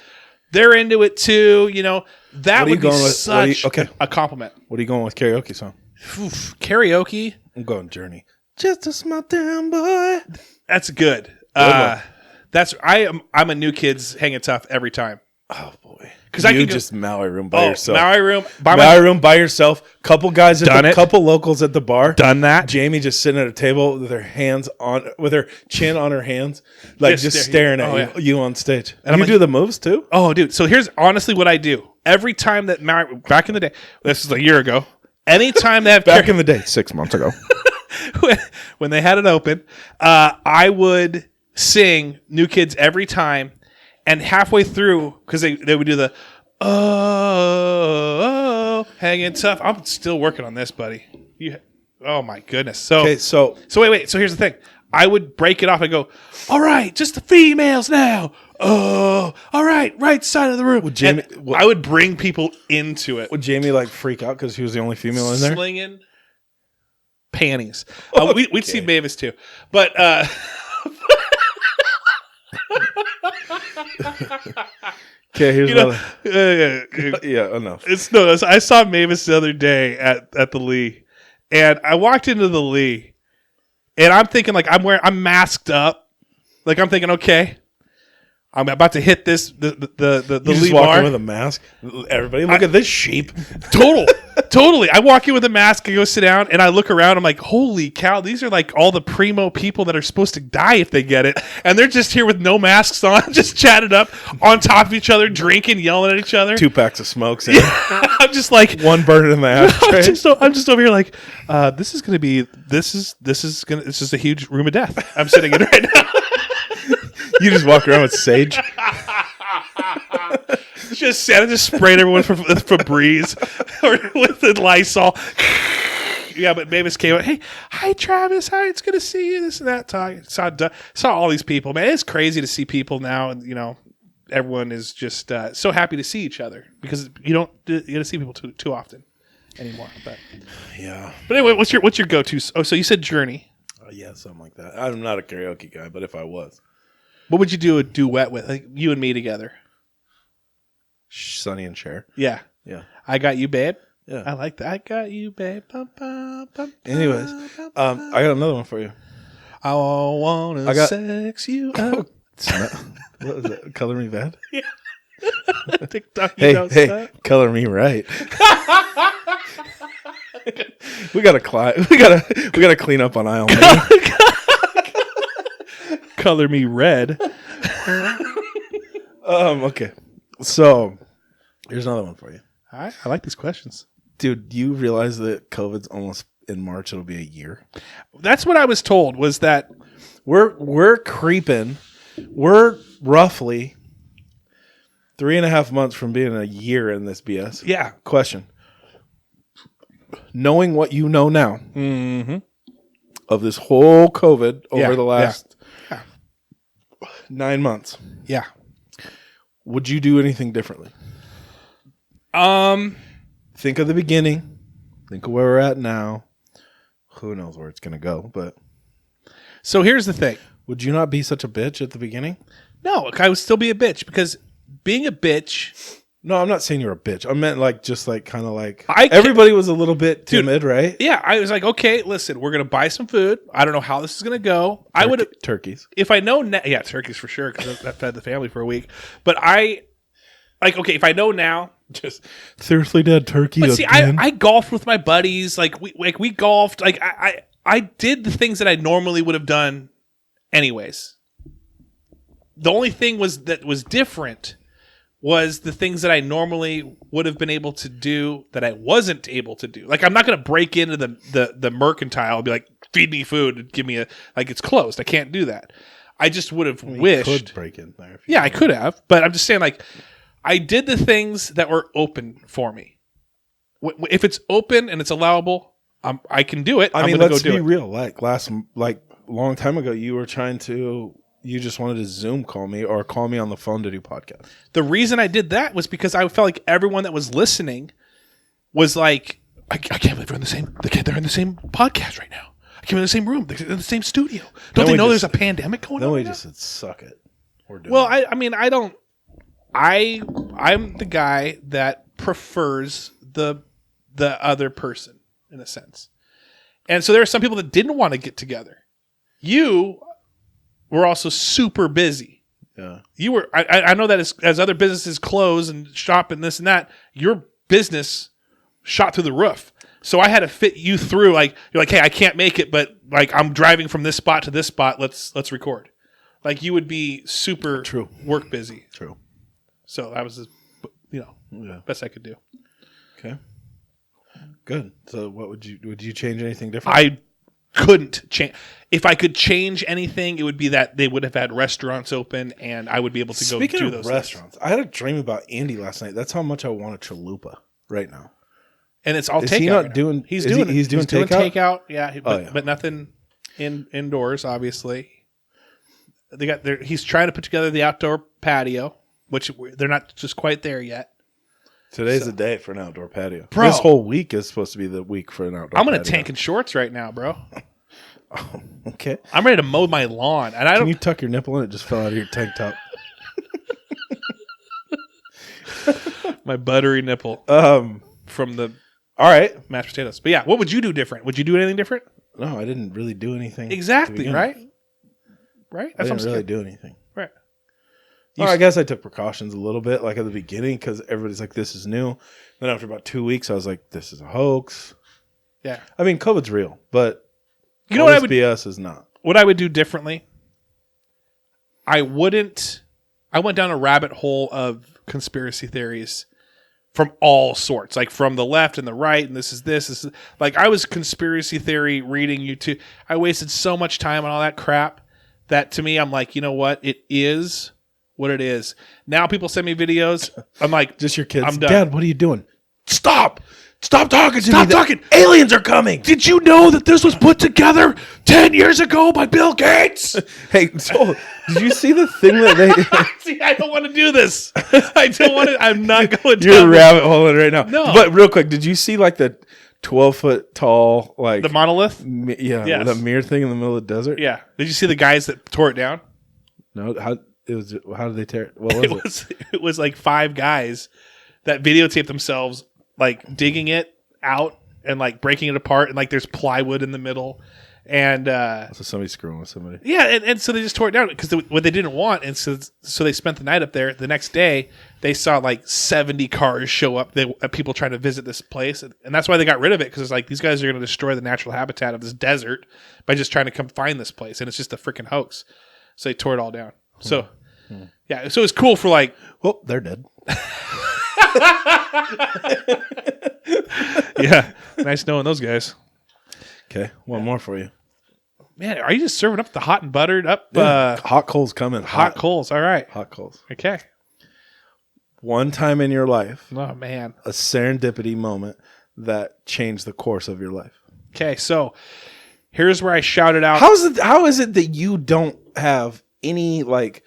they're into it too, you know, that would be such a compliment. What are you going with karaoke song? Karaoke? I'm going Journey. Just a small town boy. That's good. I'm a New Kids Hanging Tough every time. Oh boy. Because I can just Maui Room by yourself. Maui Room by yourself. Couple guys couple locals at the bar. Done that. Jamie just sitting at a table with her chin on her hands, like just staring at you on stage. And you do the moves too? Oh, dude. So here's honestly what I do. Every time that back in the day, this is a year ago. Anytime they have back in the day, 6 months ago, when they had it open, I would sing New Kids every time. And halfway through, because they would do the hanging tough. I'm still working on this, buddy. Oh my goodness. So wait. So here's the thing. I would break it off and go, all right, just the females now. Oh, all right side of the room. I would bring people into it. Would Jamie like freak out because he was the only female in there? Slinging panties. We'd see Mavis too, but. Okay, here's enough. I saw Mavis the other day at the Lee, and I walked into the Lee, and I'm thinking like I'm masked up, Like I'm thinking, okay, I'm about to hit this the You just lead walk bar. in with a mask. Everybody, look at this sheep. Totally. I walk in with a mask and go sit down, and I look around. I'm like, holy cow! These are like all the primo people that are supposed to die if they get it, and they're just here with no masks on, just chatted up on top of each other, drinking, yelling at each other. 2 packs of smokes. In. I'm just like One burner in the ashtray. I'm just over here like, this is a huge room of death. I'm sitting in right now. You just walk around with sage. Just sprayed everyone for Febreze or with the Lysol. Yeah, but Mavis came out. Hey, hi Travis. Hi, it's good to see you. This and that. Saw all these people. Man, it's crazy to see people now, and everyone is just so happy to see each other because you don't see people too often anymore. But Yeah. But anyway, what's your go-to? Oh, so you said Journey. Yeah, something like that. I'm not a karaoke guy, but if I was. What would you do a duet with? Like you and me together. Sonny and Cher. Yeah. Yeah. I Got You, Babe. Yeah. I like that. I got you, babe. Bum, bum, bum, Anyways, bum, I got another one for you. I wanna I got- sex you up. What was that? Color Me Bad? TikTok, Hey, color me right. we gotta clean up on aisle. Color me red. Okay. So here's another one for you. I like these questions. Dude, do you realize that COVID's almost in March? It'll be a year. That's what I was told. Was that We're creeping. We're roughly 3.5 months from being a year in this BS. yeah? Question. Knowing what you know now of this whole COVID over the last 9 months, Yeah. would you do anything differently? Think of the beginning. Think of where we're at now. Who knows where it's going to go, but So here's the thing. would you not be such a bitch at the beginning? No, I would still be a bitch because being a bitch. No, I'm not saying you're a bitch. I meant kind of like I everybody was a little bit timid, right? Yeah, I was like, okay, listen, we're gonna buy some food. I don't know how this is gonna go. I would Turkeys. if I know now. Yeah, turkeys for sure because I fed the family for a week. But okay, if I know now. Just seriously dead turkey. But see, I golfed with my buddies. We golfed. Like I did the things that I normally would have done, anyways. The only thing that was different was the things that I normally would have been able to do that I wasn't able to do. Like I'm not going to break into the mercantile and be like, feed me food and give me it's closed. I can't do that. I just would have wished. You could break in there. Yeah, I could have, but I'm just saying I did the things that were open for me. If it's open and it's allowable, I can do it. I mean, I'm gonna let's go do be it. real. Long time ago, you just wanted to Zoom call me or call me on the phone to do podcast. The reason I did that was because I felt like everyone that was listening was like, I can't believe they're in the same podcast right now. I can't believe they're in the same room. They're in the same studio. Don't they know there's a pandemic going on? Then we right just said, suck it. We're doing Well, it. I'm the guy that prefers the other person in a sense. And so there are some people that didn't want to get together. You were also super busy. Yeah. You were I know that as other businesses close and shop and this and that, your business shot through the roof. So I had to fit you through you're like, hey, I can't make it, but I'm driving from this spot to this spot. Let's record. You would be super True. work busy. True. So that was, best I could do. Okay. Good. So would you change anything different? I couldn't change. If I could change anything, it would be that they would have had restaurants open and I would be able to go Speaking do of those restaurants, I had a dream about Andy last night. That's how much I want a chalupa right now. And it's all Is takeout. he not right now. doing? He's is doing he- He's doing takeout. takeout. Yeah, yeah. but nothing indoors. Obviously, he's trying to put together the outdoor patio, which they're not just quite there yet. Today's the day for an outdoor patio. Bro. This whole week is supposed to be the week for an outdoor. I'm gonna patio. tank in shorts right now, bro. Okay. I'm ready to mow my lawn, and I Can don't. you tuck your nipple in? It just fell out of your tank top. My buttery nipple from the All right. mashed potatoes. But yeah, what would you do different? Would you do anything different? No, I didn't really do anything. to Exactly, begin right? with. right? I That's didn't really do anything. Right. Well, I guess I took precautions a little bit, like at the beginning, because everybody's like, "This is new." Then after about 2 weeks, I was like, "This is a hoax." Yeah. I mean, COVID's real, but You know what I would BS is not. What I would do differently? I went down a rabbit hole of conspiracy theories from all sorts, like from the left and the right, and this is like I was conspiracy theory reading YouTube. I wasted so much time on all that crap that to me, I'm like, you know what? It is what it is. Now people send me videos. I'm like, Just your kids. I'm done. Dad, what are you doing? Stop talking to me. Stop talking. Aliens are coming. Did you know that this was put together 10 years ago by Bill Gates? Hey, so did you see the thing that they... See, I don't want to do this. I don't want to. I'm not going to. You're rabbit holing right now. No. But real quick, did you see like the 12-foot tall, like... The monolith? Yeah, Yes. the mirror thing in the middle of the desert? Yeah. Did you see the guys that tore it down? No, how did they tear it? What was it? It was like 5 guys that videotaped themselves like digging it out and like breaking it apart, and like there's plywood in the middle, and So somebody's screwing with somebody. yeah, and so they just tore it down because what they didn't want, and so they spent the night up there. The next day, they saw like 70 cars show up. People trying to visit this place, and that's why they got rid of it, because it's like these guys are going to destroy the natural habitat of this desert by just trying to come find this place, and it's just a freaking hoax. So they tore it all down. So yeah, so it's cool for like, Well, they're dead. yeah, nice knowing those guys. Okay, one more for you. Man, are you just serving up the hot and buttered up Hot coals coming. hot coals? All right. Hot coals. Okay. One time in your life, Oh, man. a serendipity moment that changed the course of your life. Okay, so here's where I shouted out. How is it that you don't have any like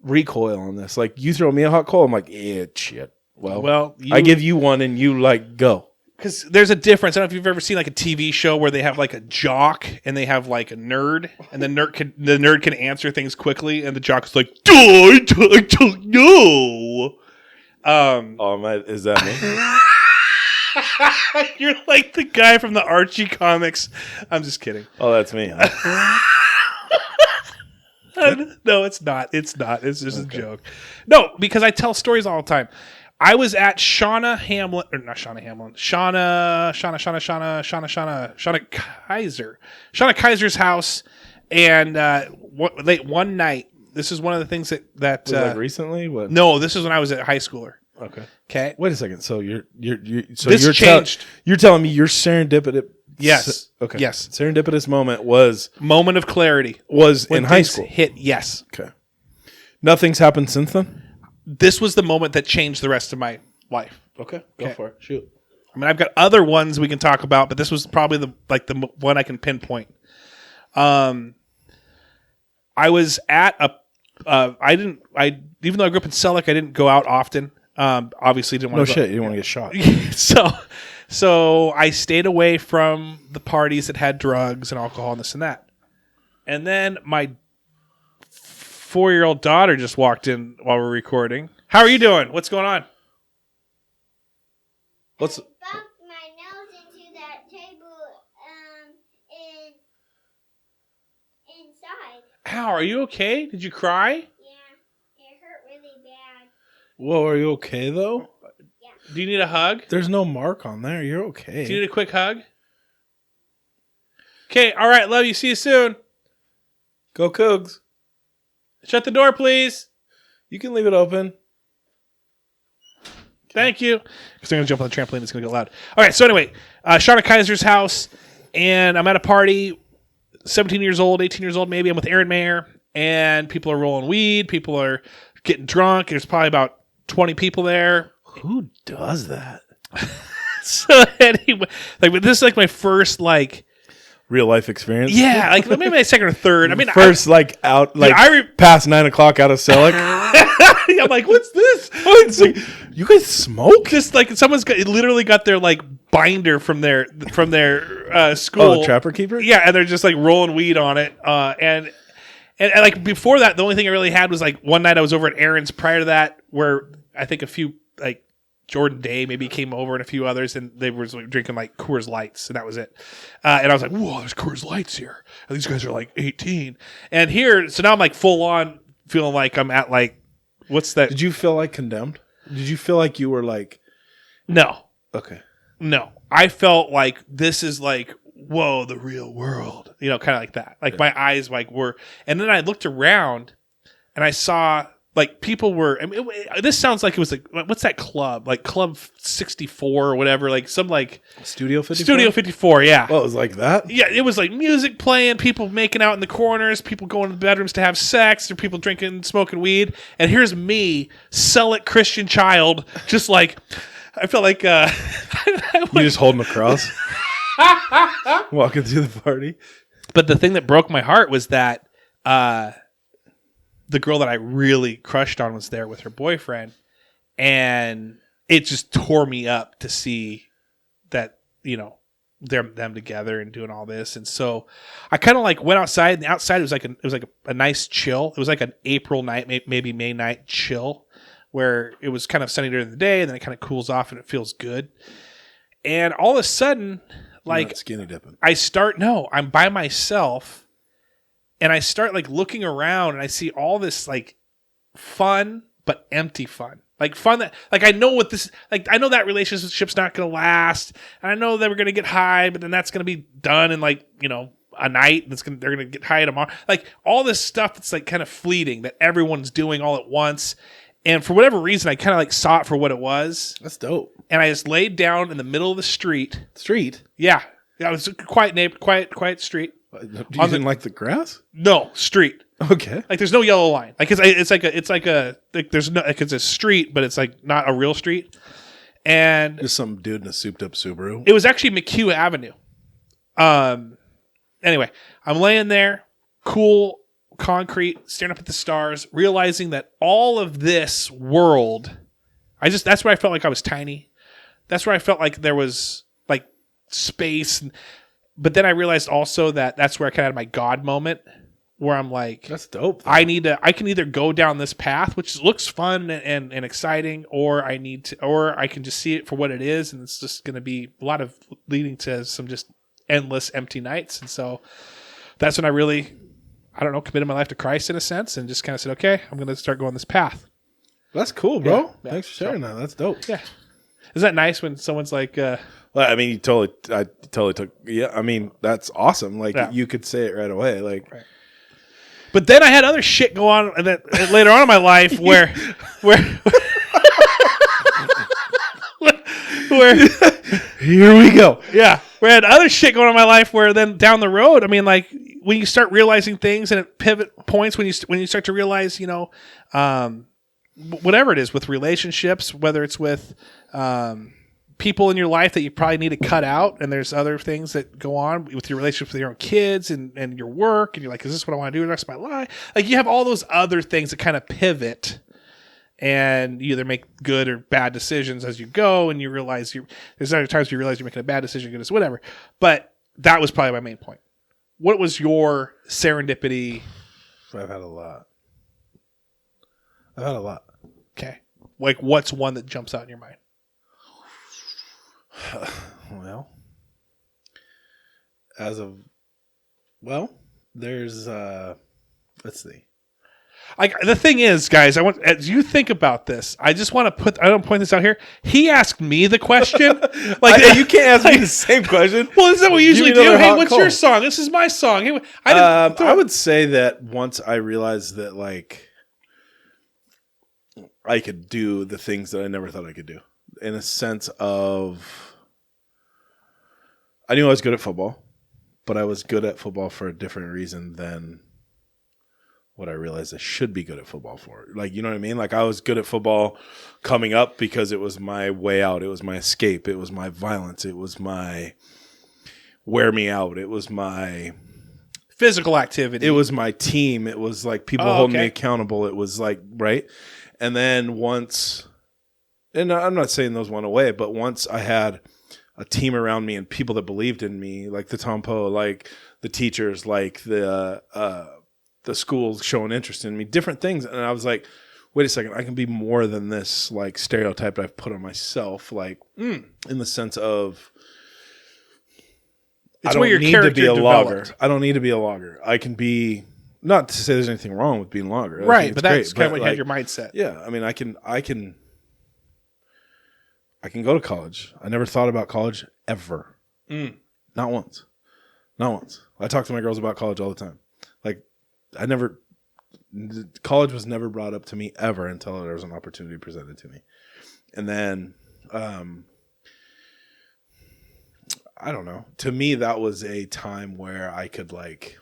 recoil on this? Like you throw me a hot coal, I'm like, yeah, shit. Well, I give you one and you like go. Because there's a difference. I don't know if you've ever seen like a TV show where they have like a jock and they have like a nerd, and the nerd can answer things quickly, and the jock is like, I don't know. Is that me? You're like the guy from the Archie comics. I'm just kidding. Oh, that's me. Huh? No, it's not. It's not. It's just a joke. No, because I tell stories all the time. I was at Shauna Kaiser's house, and one night. This is one of the things that Was like recently? What? No, this is when I was a high schooler. Okay. Wait a second. So you're changed. You're telling me your serendipitous. Yes. Okay. Yes. Serendipitous moment was Moment of clarity in high things school. Hit. Yes. Okay. Nothing's happened since then. This was the moment that changed the rest of my life. Okay. Go for it. Shoot. I mean, I've got other ones we can talk about, but this was probably the one I can pinpoint. I was at even though I grew up in Selleck, I didn't go out often. Obviously didn't want to. No shit. You didn't want to get shot. So I stayed away from the parties that had drugs and alcohol and this and that. And then my 4-year-old daughter just walked in while we're recording. How are you doing? What's going on? What's Bumped my nose into that table inside. Ow, are you okay? Did you cry? Yeah, it hurt really bad. Whoa, are you okay though? Do you need a hug? There's no mark on there. You're okay. Do you need a quick hug? Okay, all right, love you. See you soon. Go Cougs. Shut the door, please. You can leave it open. Thank you. Because they're going to jump on the trampoline. It's going to go loud. All right, so anyway, Shauna Kaiser's house, and I'm at a party, 17 years old, 18 years old maybe. I'm with Aaron Mayer, and people are rolling weed. People are getting drunk. There's probably about 20 people there. Who does that? So anyway, this is like my first Real life experience. yeah, like maybe my second or third. I mean, first out past 9 o'clock out of Selleck. I'm like, what's this? It's like, you guys smoke? Just like someone's literally got their binder from their school. Oh, the Trapper Keeper? Yeah, and they're just rolling weed on it. And like before that, the only thing I really had was one night I was over at Aaron's prior to that, where I think a few Jordan Day maybe came over and a few others, and they were drinking like Coors Lights, and that was it. And I was like, whoa, there's Coors Lights here. And these guys are like 18. And here, so now I'm like full on feeling like I'm at like, what's that? Did you feel like condemned? Did you feel like you were like... No. Okay. No. I felt like this is like, whoa, the real world. You know, kind of like that. Like my eyes like were... And then I looked around and I saw... Like people were, I mean, this sounds like it was like, what's that club? Like Club 64 or whatever, like some like Studio 54? Studio 54, yeah. Oh, it was like that? Yeah, it was like music playing, people making out in the corners, people going to the bedrooms to have sex, or people drinking, smoking weed. And here's me, sell it Christian child, just like, I felt like, You just holding a cross? Walking through the party? But the thing that broke my heart was that, the girl that I really crushed on was there with her boyfriend, and it just tore me up to see that, you know, them together and doing all this. And so I kind of like went outside, and the outside it was like a nice chill. It was like an April night, maybe May night chill, where it was kind of sunny during the day, and then it kind of cools off and it feels good. And all of a sudden, like, skinny dipping. I'm by myself. And I start like looking around and I see all this like fun, but empty fun. Like fun that, like I know what this, like I know that relationship's not going to last. And I know that we're going to get high, but then that's going to be done in like, you know, a night. They're going to get high tomorrow. Like all this stuff that's like kind of fleeting that everyone's doing all at once. And for whatever reason, I kind of like saw it for what it was. That's dope. And I just laid down in the middle of the street. Street? Yeah. It was a quiet street. You didn't like the grass? No, street. Okay. Like there's no yellow line. Like it's a street, but it's like not a real street. And Just some dude in a souped up Subaru. it was actually McHugh Avenue. Anyway, I'm laying there, cool concrete, staring up at the stars, realizing that all of this world, that's where I felt like I was tiny. That's where I felt like there was like space. But then I realized also that that's where I kind of had my God moment, where I'm like, that's dope. I can either go down this path, which looks fun and exciting, or I can just see it for what it is. And it's just going to be a lot of leading to some just endless empty nights. And so that's when I really, I don't know, committed my life to Christ in a sense and just kind of said, okay, I'm going to start going this path. That's cool, bro. Yeah. Thanks for sharing that. That's dope. Yeah. Isn't that nice when someone's like, I mean, I totally took, yeah, I mean, that's awesome. Like, Yeah. you could say it right away. Like, Right. But then I had other shit go on and then later on in my life where here we go. yeah, we had other shit going on in my life where then down the road, I mean, like when you start realizing things and at pivot points, when you start to realize, you know, whatever it is with relationships, whether it's with people in your life that you probably need to cut out, and there's other things that go on with your relationships with your own kids and your work, and you're like, is this what I want to do the rest of my life? Like you have all those other things that kind of pivot, and you either make good or bad decisions as you go, and you realize there's other times you realize you're making a bad decision, goodness, whatever. But that was probably my main point. What was your serendipity? I've had a lot. Okay. Like what's one that jumps out in your mind? Well, there's let's see. Like the thing is, guys, as you think about this, I just want to I don't point this out here. He asked me the question. Like you can't ask me the same question. Well, isn't that what we usually Give me do? another Hey, hot what's coal. your song? This is my song. Hey, I would say that once I realized that like I could do the things that I never thought I could do, in a sense of I knew I was good at football, but I was good at football for a different reason than what I realized I should be good at football for. Like, you know what I mean? Like I was good at football coming up because it was my way out. It was my escape. It was my violence. It was my wear me out. It was my physical activity. It was my team. It was like people holding me accountable. It was like, right? And then once, and I'm not saying those went away, but once I had a team around me and people that believed in me, like the Tompo, like the teachers, like the schools showing interest in me, different things. And I was like, wait a second, I can be more than this like stereotype that I've put on myself, like in the sense of It's I where your don't need to character be a logger. developed. I don't need to be a logger. I can be, not to say there's anything wrong with being a logger. I Right, think but it's that's great, kind of what you like, had your mindset. yeah, I mean, I can go to college. I never thought about college ever. Not once. Not once. I talk to my girls about college all the time. Like, college was never brought up to me ever until there was an opportunity presented to me. And then, I don't know. To me, that was a time where I could like,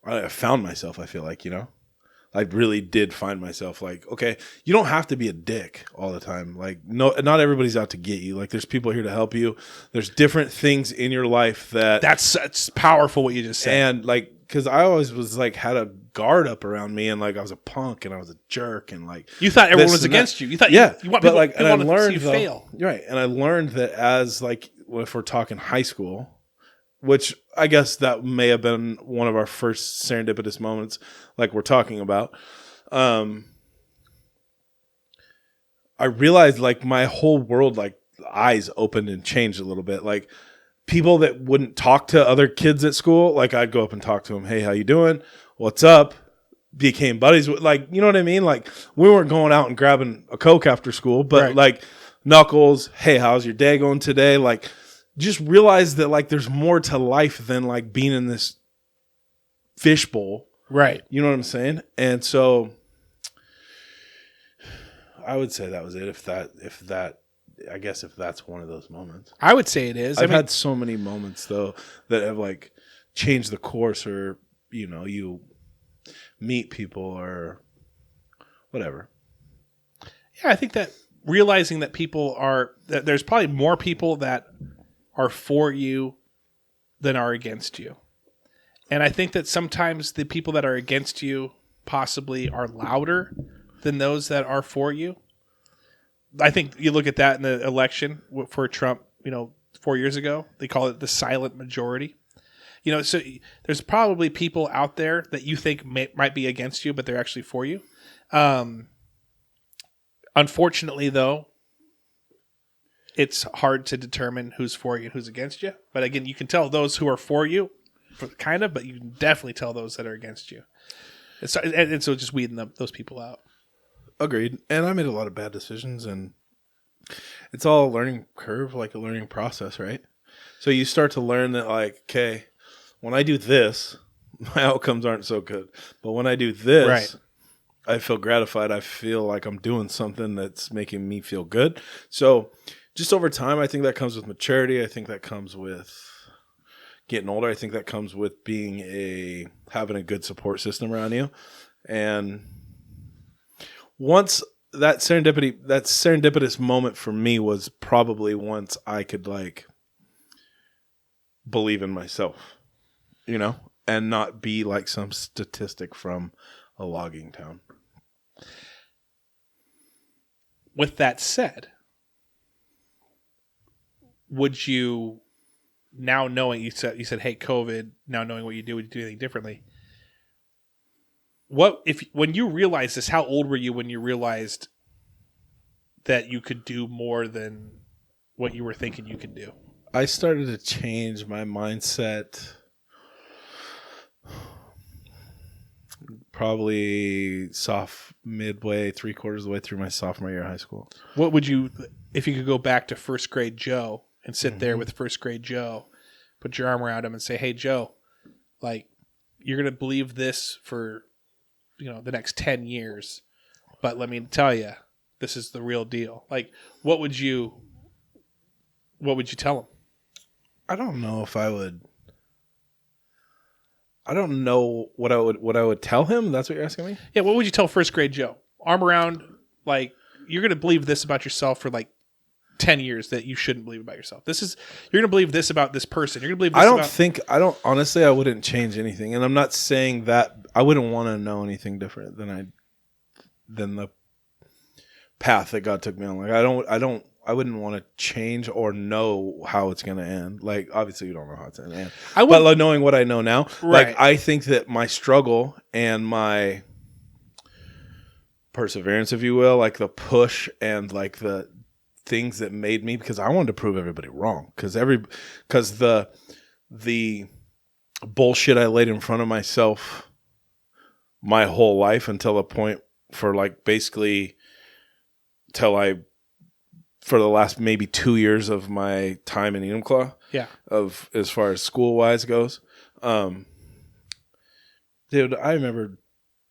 I found myself, I feel like, you know? I really did find myself like, okay, you don't have to be a dick all the time. Like, no, not everybody's out to get you. Like, there's people here to help you. There's different things in your life that's powerful what you just said. and like, because I always was like, had a guard up around me, and like I was a punk and I was a jerk, and like You thought everyone this was and against that. you. You thought yeah, you want but people, like, and I want to see learned you though, fail. right, and I learned that as like, if we're talking high school, which I guess that may have been one of our first serendipitous moments, like we're talking about. I realized like my whole world, like eyes opened and changed a little bit. Like people that wouldn't talk to other kids at school, like I'd go up and talk to them. Hey, how you doing? What's up? Became buddies with, like, you know what I mean? Like we weren't going out and grabbing a Coke after school, but Right. like Knuckles, hey, how's your day going today? Like just realize that like there's more to life than like being in this fishbowl. Right. You know what I'm saying? And so I would say that was it. I guess if that's one of those moments. I would say it is. I've had so many moments though that have like changed the course, or, you know, you meet people or whatever. Yeah, I think that realizing that that there's probably more people that are for you than are against you. And I think that sometimes the people that are against you possibly are louder than those that are for you. I think you look at that in the election for Trump, 4 years ago, they call it the silent majority. So there's probably people out there that you think might be against you, but they're actually for you. Unfortunately, though, it's hard to determine who's for you and who's against you. But again, you can tell those who are for you, kind of, but you can definitely tell those that are against you. And so just weeding those people out. Agreed. And I made a lot of bad decisions, and it's all a learning curve, like a learning process, right? So you start to learn that, like, okay, when I do this, my outcomes aren't so good. But when I do this, right, I feel gratified. I feel like I'm doing something that's making me feel good. So just over time, I think that comes with maturity. I think that comes with getting older. I think that comes with having a good support system around you. And once that serendipitous moment for me was probably once I could like believe in myself, and not be like some statistic from a logging town. With that said, would you, now knowing you said, hey, COVID, now knowing what you do, would you do anything differently? When you realized this, how old were you when you realized that you could do more than what you were thinking you could do? I started to change my mindset probably midway, 3/4 of the way through my sophomore year of high school. What would you, if you could go back to first grade Joe and sit there with first grade Joe, put your arm around him and say, hey, Joe, like, you're going to believe this for the next 10 years, but let me tell you, this is the real deal. Like, what would you tell him? I don't know if I would. I don't know what I would tell him. That's what you're asking me? Yeah, what would you tell first grade Joe? Arm around, like, you're going to believe this about yourself for like 10 years that you shouldn't believe about yourself. You're going to believe this about this person. You're going to believe this honestly, I wouldn't change anything. And I'm not saying that I wouldn't want to know anything different than the path that God took me on. Like, I wouldn't want to change or know how it's going to end. Like, obviously you don't know how it's going to end. But like, knowing what I know now, right. Like, I think that my struggle and my perseverance, if you will, like the push and like the things that made me, because I wanted to prove everybody wrong, because the bullshit I laid in front of myself my whole life until the point for like basically till for the last maybe 2 years of my time in Enumclaw, of as far as school wise goes. Dude, I remember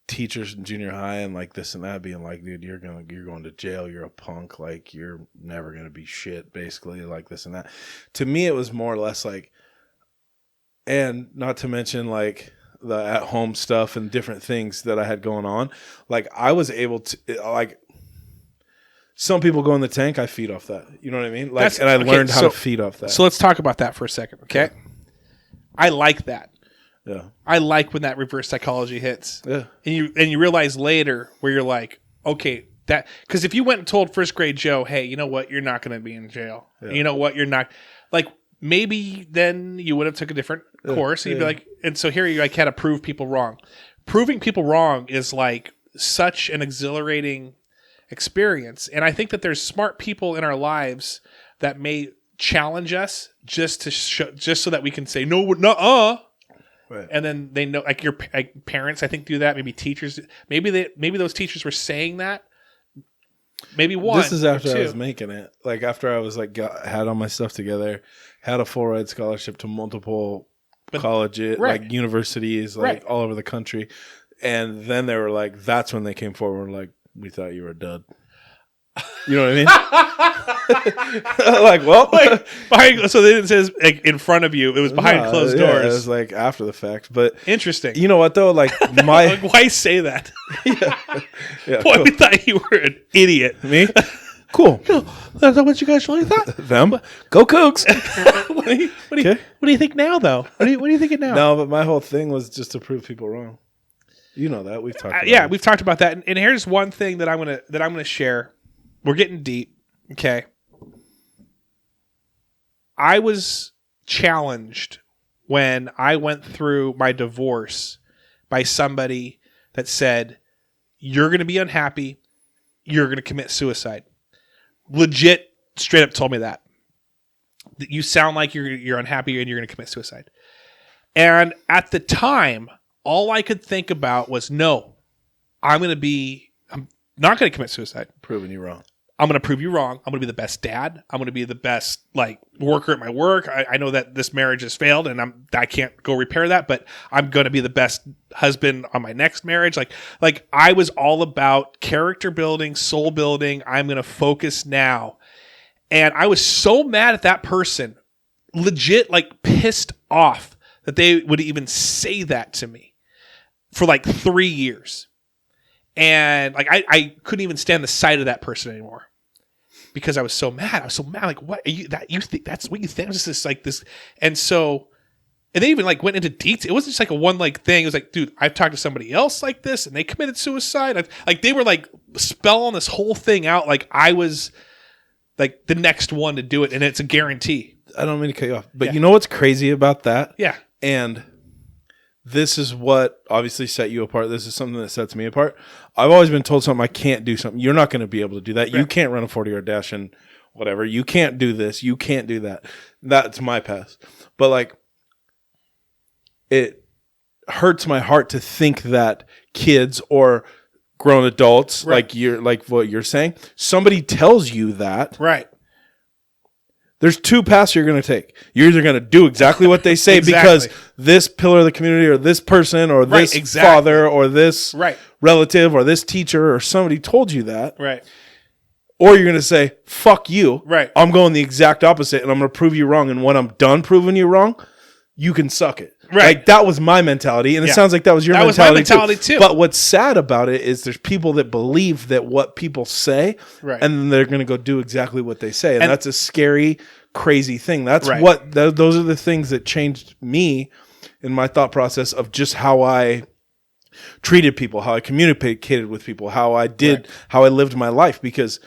teachers in junior high and like this and that being like, dude, you're going to jail, you're a punk, like you're never gonna be shit, basically, like this and that. To me, it was more or less like, and not to mention like the at home stuff and different things that I had going on. Like I was able to, like, some people go in the tank, I feed off that. You know what I mean? Like, and I learned how to feed off that. So let's talk about that for a second, okay? I like that. Yeah. I like when that reverse psychology hits. Yeah. And you realize later where you're like, okay, that, because if you went and told first grade Joe, hey, you know what, you're not going to be in jail. Yeah. You know what, you're not, like, maybe then you would have took a different course. And you'd be like, and so here you like had to prove people wrong. Proving people wrong is like such an exhilarating experience. And I think that there's smart people in our lives that may challenge us just to show, just so that we can say, no, nuh-uh. Right. And then they know, like your parents, I think, do that. Maybe teachers, maybe those teachers were saying that. Maybe one. This is after I was making it. Like after I was like had all my stuff together, had a full ride scholarship to multiple colleges, like universities, like all over the country, and then they were like, that's when they came forward, like, we thought you were a dud. You know what I mean? Like, well, like, so they didn't say this, like, in front of you. It was behind closed doors. It was like after the fact, but interesting. You know what though? Like my like, why say that? Yeah, boy, cool. We thought you were an idiot. Me? Cool. That's not what you guys really thought. Them? Go Cougs. What do you think now, though? What are you thinking now? No, but my whole thing was just to prove people wrong. You know that we've talked about it. We've talked about that. And here's one thing that I'm gonna share. We're getting deep, okay? I was challenged when I went through my divorce by somebody that said, "You're going to be unhappy. You're going to commit suicide." Legit, straight up told me that. You sound like you're unhappy and you're going to commit suicide. And at the time, all I could think about was, no, I'm not going to commit suicide. Proving you wrong. I'm going to prove you wrong. I'm going to be the best dad. I'm going to be the best like worker at my work. I know that this marriage has failed and I can't go repair that, but I'm going to be the best husband on my next marriage. Like I was all about character building, soul building. I'm going to focus now. And I was so mad at that person, legit like pissed off that they would even say that to me for like 3 years. And like I couldn't even stand the sight of that person anymore because I was so mad. Like, what are you? That you think that's what you think? It's just like this, and they even like went into detail. It wasn't just like a one like thing. It was like, dude, I've talked to somebody else like this, and they committed suicide. Like they were like spelling this whole thing out. Like I was like the next one to do it, and it's a guarantee. I don't mean to cut you off, but you know what's crazy about that? Yeah, and this is what obviously set you apart. This is something that sets me apart. I've always been told something I can't do something. You're not going to be able to do that. Right. You can't run a 40-yard dash and whatever. You can't do this. You can't do that. That's my past. But like, it hurts my heart to think that kids or grown adults, like what you're saying, somebody tells you that. Right. There's two paths you're going to take. You're either going to do exactly what they say because this pillar of the community or this person or this father or this relative or this teacher or somebody told you that. Right. Or you're going to say, fuck you. Right. I'm going the exact opposite and I'm going to prove you wrong. And when I'm done proving you wrong, you can suck it. Right. Like that was my mentality. And it sounds like that was your mentality. That was my mentality too. But what's sad about it is there's people that believe that what people say and then they're going to go do exactly what they say. And that's a scary, crazy thing. That's what, those are the things that changed me in my thought process of just how I treated people, how I communicated with people, how I did, how I lived my life. Because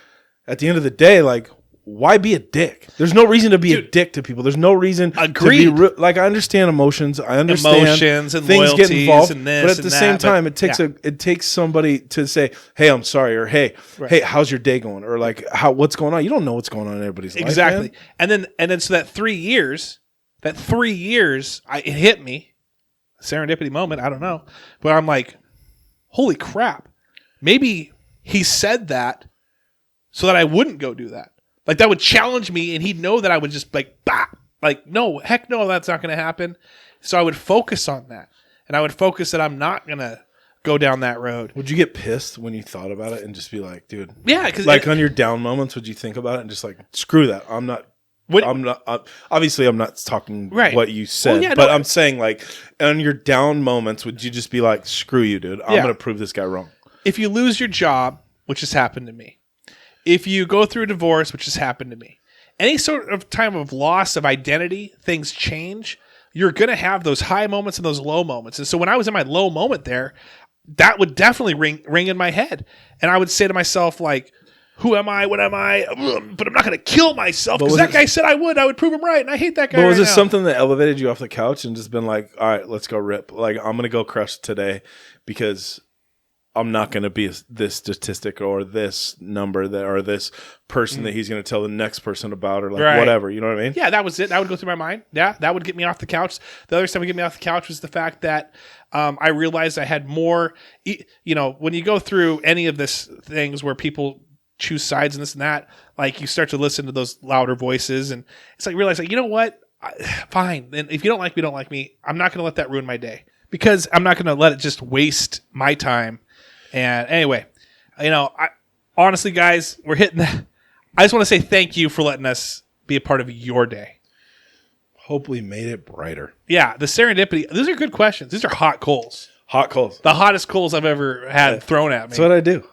at the end of the day, like why be a dick? There's no reason to be a dick to people. There's no reason Agreed. to be like, I understand emotions. I understand Emotions and things get loyalties involved, and this but at and the that, same but- time, it takes somebody to say, "Hey, I'm sorry," or "Hey, Right. hey, how's your day going?" Or like, what's going on? You don't know what's going on in everybody's life. Exactly. Man. And then so that 3 years, it hit me. Serendipity moment, I don't know. But I'm like, holy crap. Maybe he said that so that I wouldn't go do that. Like that would challenge me and he'd know that I would just like, bah! Like, no, heck no, that's not going to happen. So I would focus on that. And I would focus that I'm not going to go down that road. Would you get pissed when you thought about it and just be like, dude? Yeah. Because like on your down moments, would you think about it and just like, screw that. I'm not. Obviously, I'm not talking what you said, well, yeah, but no, I'm saying like on your down moments, would you just be like, screw you, dude. I'm Yeah. going to prove this guy wrong. if you lose your job, which has happened to me, if you go through a divorce, which has happened to me, any sort of time of loss of identity, things change. You're going to have those high moments and those low moments. And so when I was in my low moment there, that would definitely ring in my head. And I would say to myself, like, who am I? What am I? Ugh, but I'm not going to kill myself because that guy said I would prove him right. And I hate that guy. But was right it now. something that elevated you off the couch and just been like, all right, let's go rip. Like, I'm going to go crush today because I'm not going to be this statistic or this number or this person that he's going to tell the next person about or like whatever. You know what I mean? Yeah, that was it. That would go through my mind. Yeah, that would get me off the couch. The other stuff would get me off the couch was the fact that I realized I had more, when you go through any of this things where people choose sides and this and that, like you start to listen to those louder voices and it's like, realize like, you know what? Fine. And if you don't like me, don't like me. I'm not going to let that ruin my day because I'm not going to let it just waste my time. And anyway, honestly, guys, we're hitting that. I just want to say thank you for letting us be a part of your day. Hopefully made it brighter. Yeah, the serendipity. These are good questions. These are hot coals. Hot coals. The hottest coals I've ever had thrown at me. That's what I do.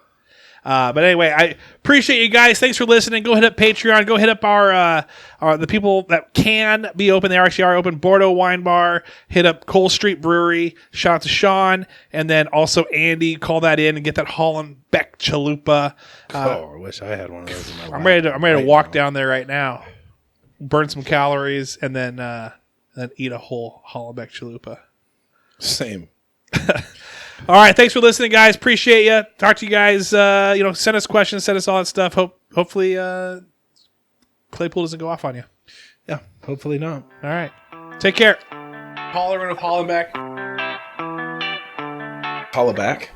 But anyway, I appreciate you guys. Thanks for listening. Go hit up Patreon. Go hit up our the people that can be open. They actually are open. Bordeaux Wine Bar. Hit up Cole Street Brewery. Shout out to Sean. And then also Andy. Call that in and get that Hollenbeck chalupa. I wish I had one of those in my life. I'm ready to walk down there right now. Burn some calories and then eat a whole Hollenbeck chalupa. Same. All right, thanks for listening, guys. Appreciate you. Talk to you guys. Send us questions, send us all that stuff. Hopefully, Claypool doesn't go off on you. Yeah, hopefully not. All right, take care. Hollerin with Hollenbeck. Holla back.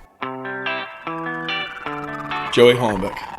Joey Hollenbeck.